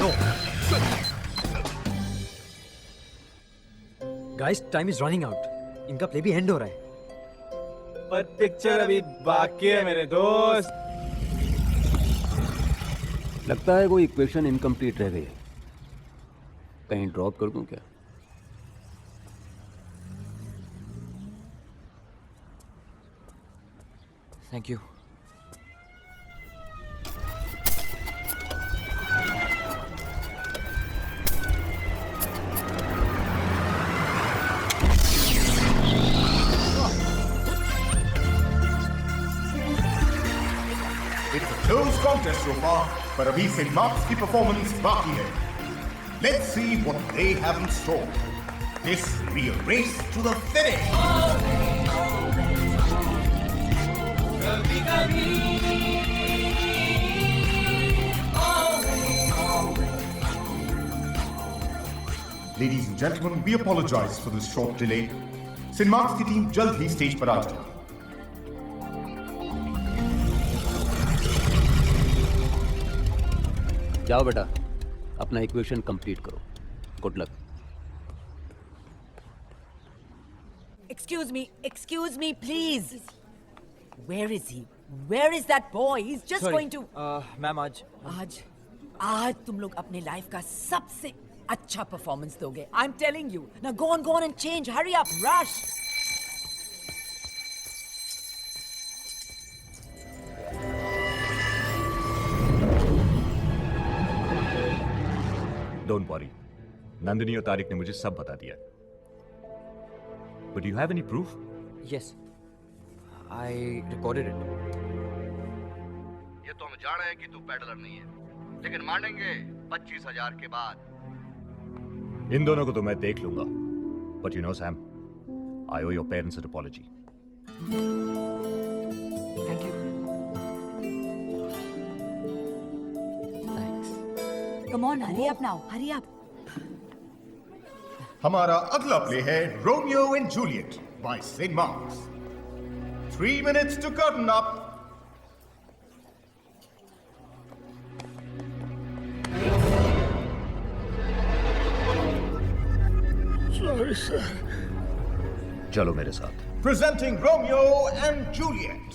No. Guys, time is running out. इनका play भी एंड हो रहा है। पर पिक्चर अभी बाकी है मेरे दोस्त। लगता है कोई इक्वेशन इनकम्प्लीट रह गई है। कहीं ड्रॉप कर दूं क्या? Thank you. It's a close contest so far, but अभी St. Mark's की performance बाकी है. Let's see what they have in store. This will be a race to the finish. Ladies and gentlemen, we apologize for this short delay. St. Mark's की team जल्द ही stage पर आ जाएगी। जाओ बेटा, अपना इक्वेशन कंप्लीट करो। Good luck. Excuse me, please. Where is he? Where is that boy? He's just going to. Ma'am आज तुम लोग अपने लाइफ का सबसे अच्छा परफॉर्मेंस दोगे। I'm telling you. Now go on and change. Hurry up, rush. Don't worry, Nandini और तारिक ने मुझे सब बता दिया। But you have any proof? Yes, I recorded it. ये तो हम जान रहे हैं कि तू पेडलर नहीं है, लेकिन मानेंगे 25,000 के बाद। इन दोनों को तो मैं देख लूंगा, but you know Sam, I owe your parents an apology. Thank you. Thanks. Come on, hurry up now, hurry up. हमारा अगला प्ले है Romeo and Juliet by Saint Mark's. 3 minutes to curtain up. Sorry sir. चलो मेरे साथ। Presenting Romeo and Juliet.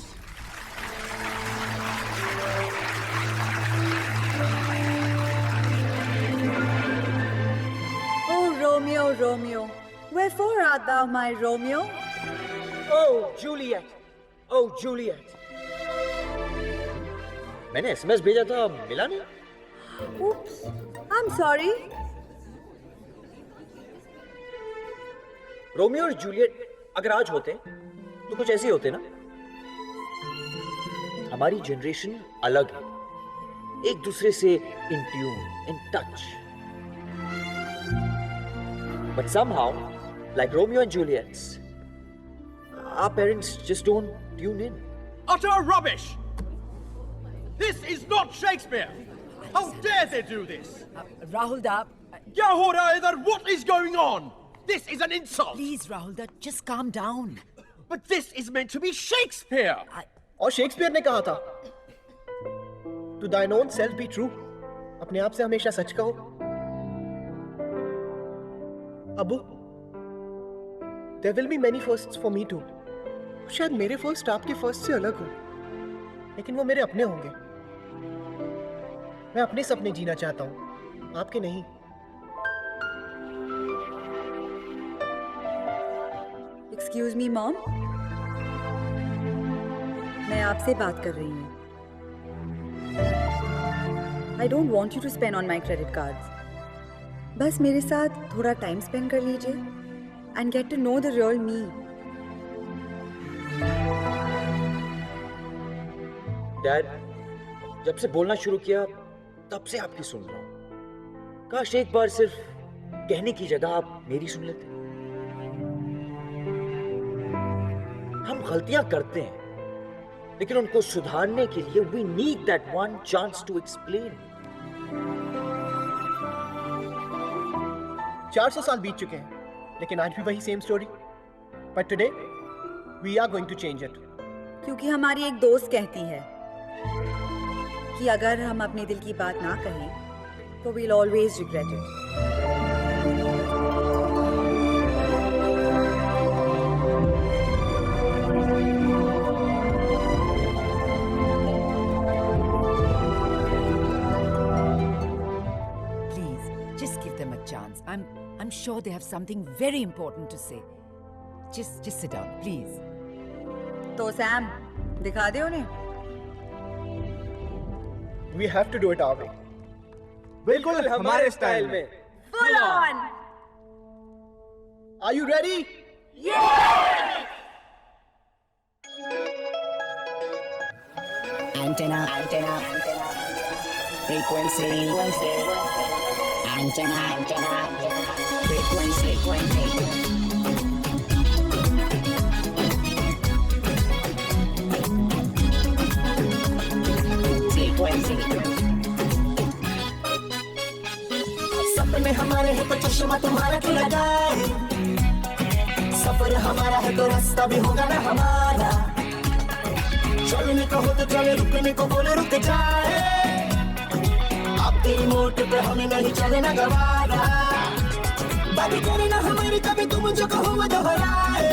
Oh, Romeo, Romeo, wherefore art thou, my Romeo? Oh, Juliet. Oh, Juliet. मैंने SMS भेजा था, मिला नहीं? Oops, I'm sorry. रोमियो और Juliet अगर आज होते तो कुछ ऐसे ही होते ना। हमारी जनरेशन अलग है, एक दूसरे से in tune, in touch. But somehow, like Romeo and Juliet, our parents just don't tune in. Utter rubbish! This is not Shakespeare! How dare they do this? Rahul da, क्या हो रहा है इधर? What is going on? This is an insult! please Rahul da, just calm down. But this is meant to be Shakespeare! और Shakespeare ने कहा था, To thine own self be true. अपने आप से हमेशा सच कहो। Abu, there will be many firsts for me too. शायद मेरे फर्स्ट आपके फर्स्ट से अलग हो, लेकिन वो मेरे अपने होंगे। मैं अपने सपने जीना चाहता हूँ, आपके नहीं। Excuse me, Mom. मैं आपसे बात कर रही हूँ। I don't want you to spend on my credit cards. बस मेरे साथ थोड़ा टाइम स्पेंड कर लीजिए and get to know the real me. Dad, जब से बोलना शुरू किया तब से आपकी सुन रहा हूं। काश एक बार सिर्फ कहने की जगह आप मेरी सुन लेते। हम गलतियां करते हैं, लेकिन उनको सुधारने के लिए we need that one chance to explain. 400 साल बीत चुके हैं, लेकिन आज भी वही same story. But today, we are going to change it. क्योंकि हमारी एक दोस्त कहती है कि अगर हम अपने दिल की बात ना कहें तो we'll always regret it. Please, just give them a chance. I'm sure they have something very important to say. Just sit down, please. तो सैम, दिखा दे उन्हें। We have to do it our way. बिल्कुल हमारे style में। Full on! Are you ready? Antenna, frequency, antenna, frequency. सपने हमारे हैं तो चश्मा तुम्हारा क्यों लगाए? सफर हमारा है तो रास्ता भी होगा ना हमारा। चलने को हो तो चले, रुकने को बोले रुक जाए। आपके रिमोट पे हमें नहीं चले ना गवारा। बात करे ना हमारी, कभी तुम जो कहो वो दोहराए।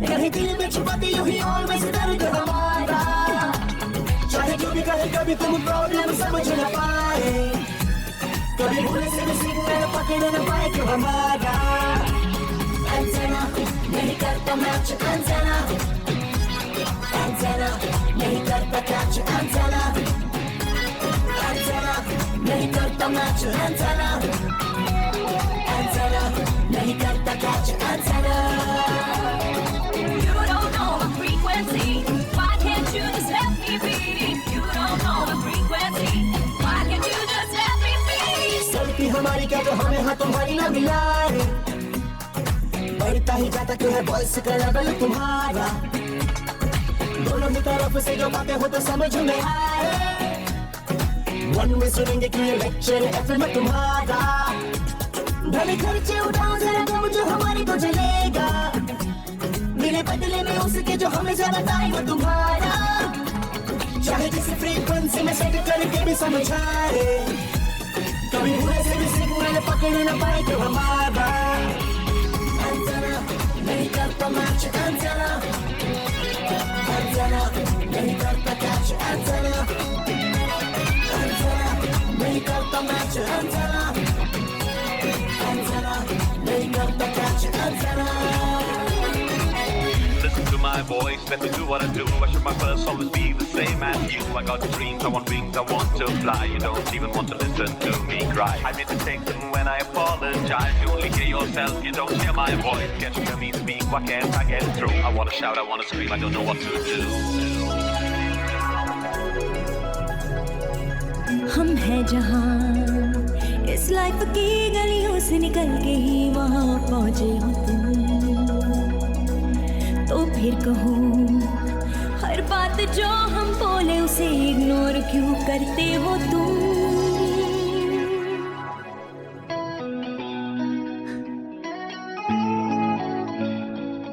नहीं दिल में छुपाती यूं ही ऑलवेज दर्द हमारा। चाहे जो भी कहे कभी तुम प्रॉब्लम समझ न पाए। कभी भूले से भी सिग्नल पकड़ न पाए क्यों हमारा। एंटेना नहीं करता मैच, एंटेना नहीं करता कैच, एंटेना नहीं करता मैच, एंटेना नहीं करता catch, antenna. You don't know the frequency. Why can't you just let me be? You don't know the frequency. Why can't you just let me be? सड़ती हमारी क्या जो हमें हाँ तुम्हारी ना मिलाए। बढ़ता ही जाता क्यों है वॉइस का लेवल तुम्हारा। दोनों ही तरफ से जो बातें हो तो समझ में आए। वन में सुनेंगे कि ये लेक्चर एफएम में तुम्हारा। भले खर्चे उठाओ जरा कम जो हमारी तो चलेगा। मेरे बदले में उसके जो हमें ज्यादा टाइम तुम्हारा। चाहे किसी फ्रीक्वेंसी में सेट करके भी समझाए। कभी भूले से भी सिग्नल पकड़ न पाए तो हमारा। करता मैच एंटेना एंटेना नहीं करता कैच एंटेना एंटेना नहीं करता मैच एंटेना एंटेना नहीं करता catch antenna Listen to my voice, let me do what I do. I should my first always be the same as you. I got dreams, I want wings, I want to fly. You don't even want to listen to me cry. I made mistakes and when I apologize, you only hear yourself, you don't hear my voice. Can't you hear me speak? Why can't I get through? I wanna shout, I wanna scream, I don't know what to do. हम हैं जहाँ इस life की गलियों से निकल के ही वहाँ पहुँचे हो तुम, तो फिर कहो हर बात जो हम बोले उसे इग्नोर क्यों करते हो तुम?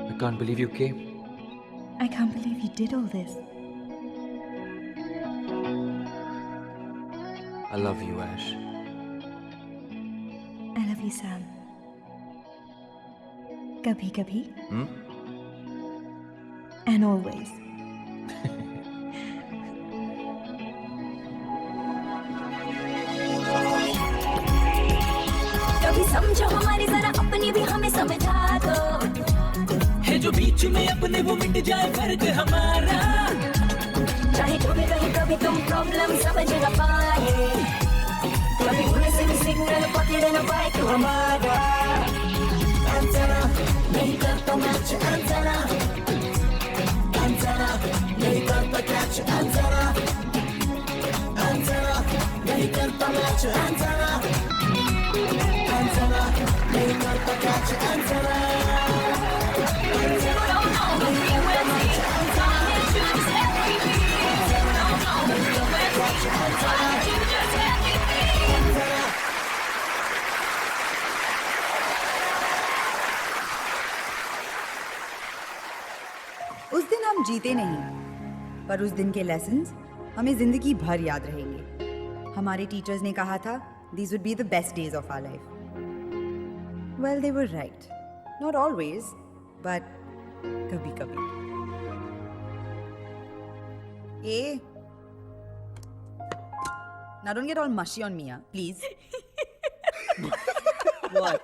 I can't believe you came. I can't believe you did all this. I love you, Ash. I love you, Sam. कभी कभी and always. कभी समझो हमारी जरा अपनी भी हमें समझा दो, है जो बीच में अपने वो मिट जाए फर्क हमारा, चाहे जो भी कहीं कभी तुम प्रॉब्लम समझ न पाए, कभी उन्हें से भी सिग्नल पकड़ न पाए तो हमारा एंटेना नहीं करता मैच एंटेना एंटेना नहीं करता कैच एंटेना एंटेना नहीं करता मैच एंटेना एंटेना नहीं करता कैच एंटेना उस दिन हम जीते नहीं, पर उस दिन के लेसन्स हमें जिंदगी भर याद रहेंगे। हमारे टीचर्स ने कहा था these would be the best days of our life. Well, they were right. Not always, but कभी-कभी. Hey, now don't get all mushy on me, huh? Please. What?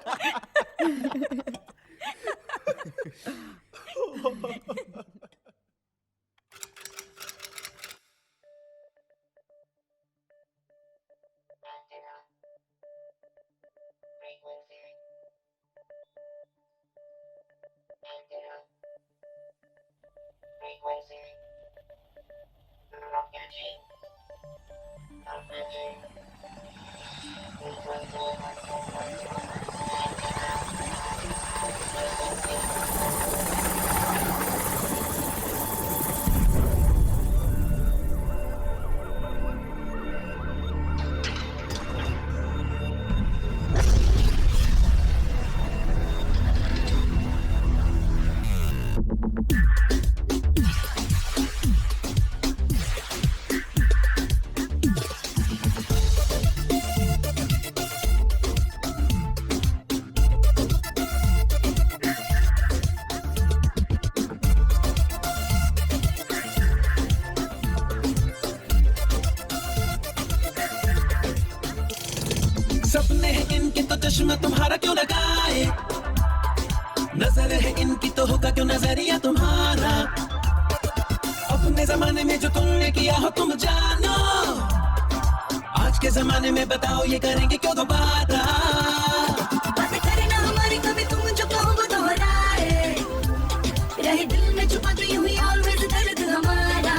सपने हैं इनके तो चश्मा तुम्हारा क्यों लगाए, नजर है इनकी तो होगा क्यों नजरिया तुम्हारा, अपने जमाने में जो तुमने किया हो तुम जानो, आज के जमाने में बताओ ये करेंगे क्यों दोबारा, बातें करे ना हमारी कभी तुम जो कहो वो दोहराए, रहे दिल में छुपाती हुई ऑलवेज दर्द हमारा,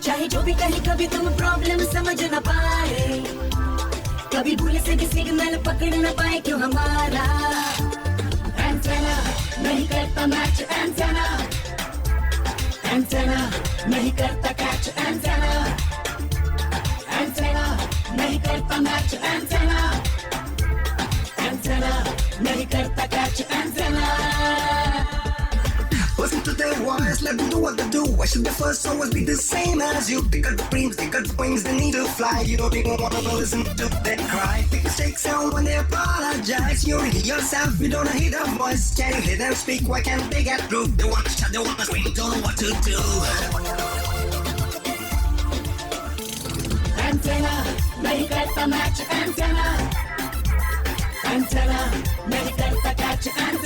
चाहे जो भी कहीं कभी तुम प्रॉब्लम समझ न पाए, कभी भूल से भी सिग्नल पकड़ न पाए क्यों हमारा एंटेना नहीं करता मैच एंटेना एंटेना नहीं करता कैच एंटेना एंटेना नहीं करता मैच एंटेना एंटेना नहीं करता catch antenna Listen to their voice, gotta do what they do. I should be first, always be the same as you. They got the dreams, they got the wings, they need to fly. You don't even wanna listen to them cry. Big mistakes sound when they apologize. You read yourself, you don't hear their voice. Can you hear them speak? Why can't they get through? They wanna shout, they wanna scream, don't know what to do. Antenna, नहीं करता match antenna. Antenna, नहीं करता catch antenna.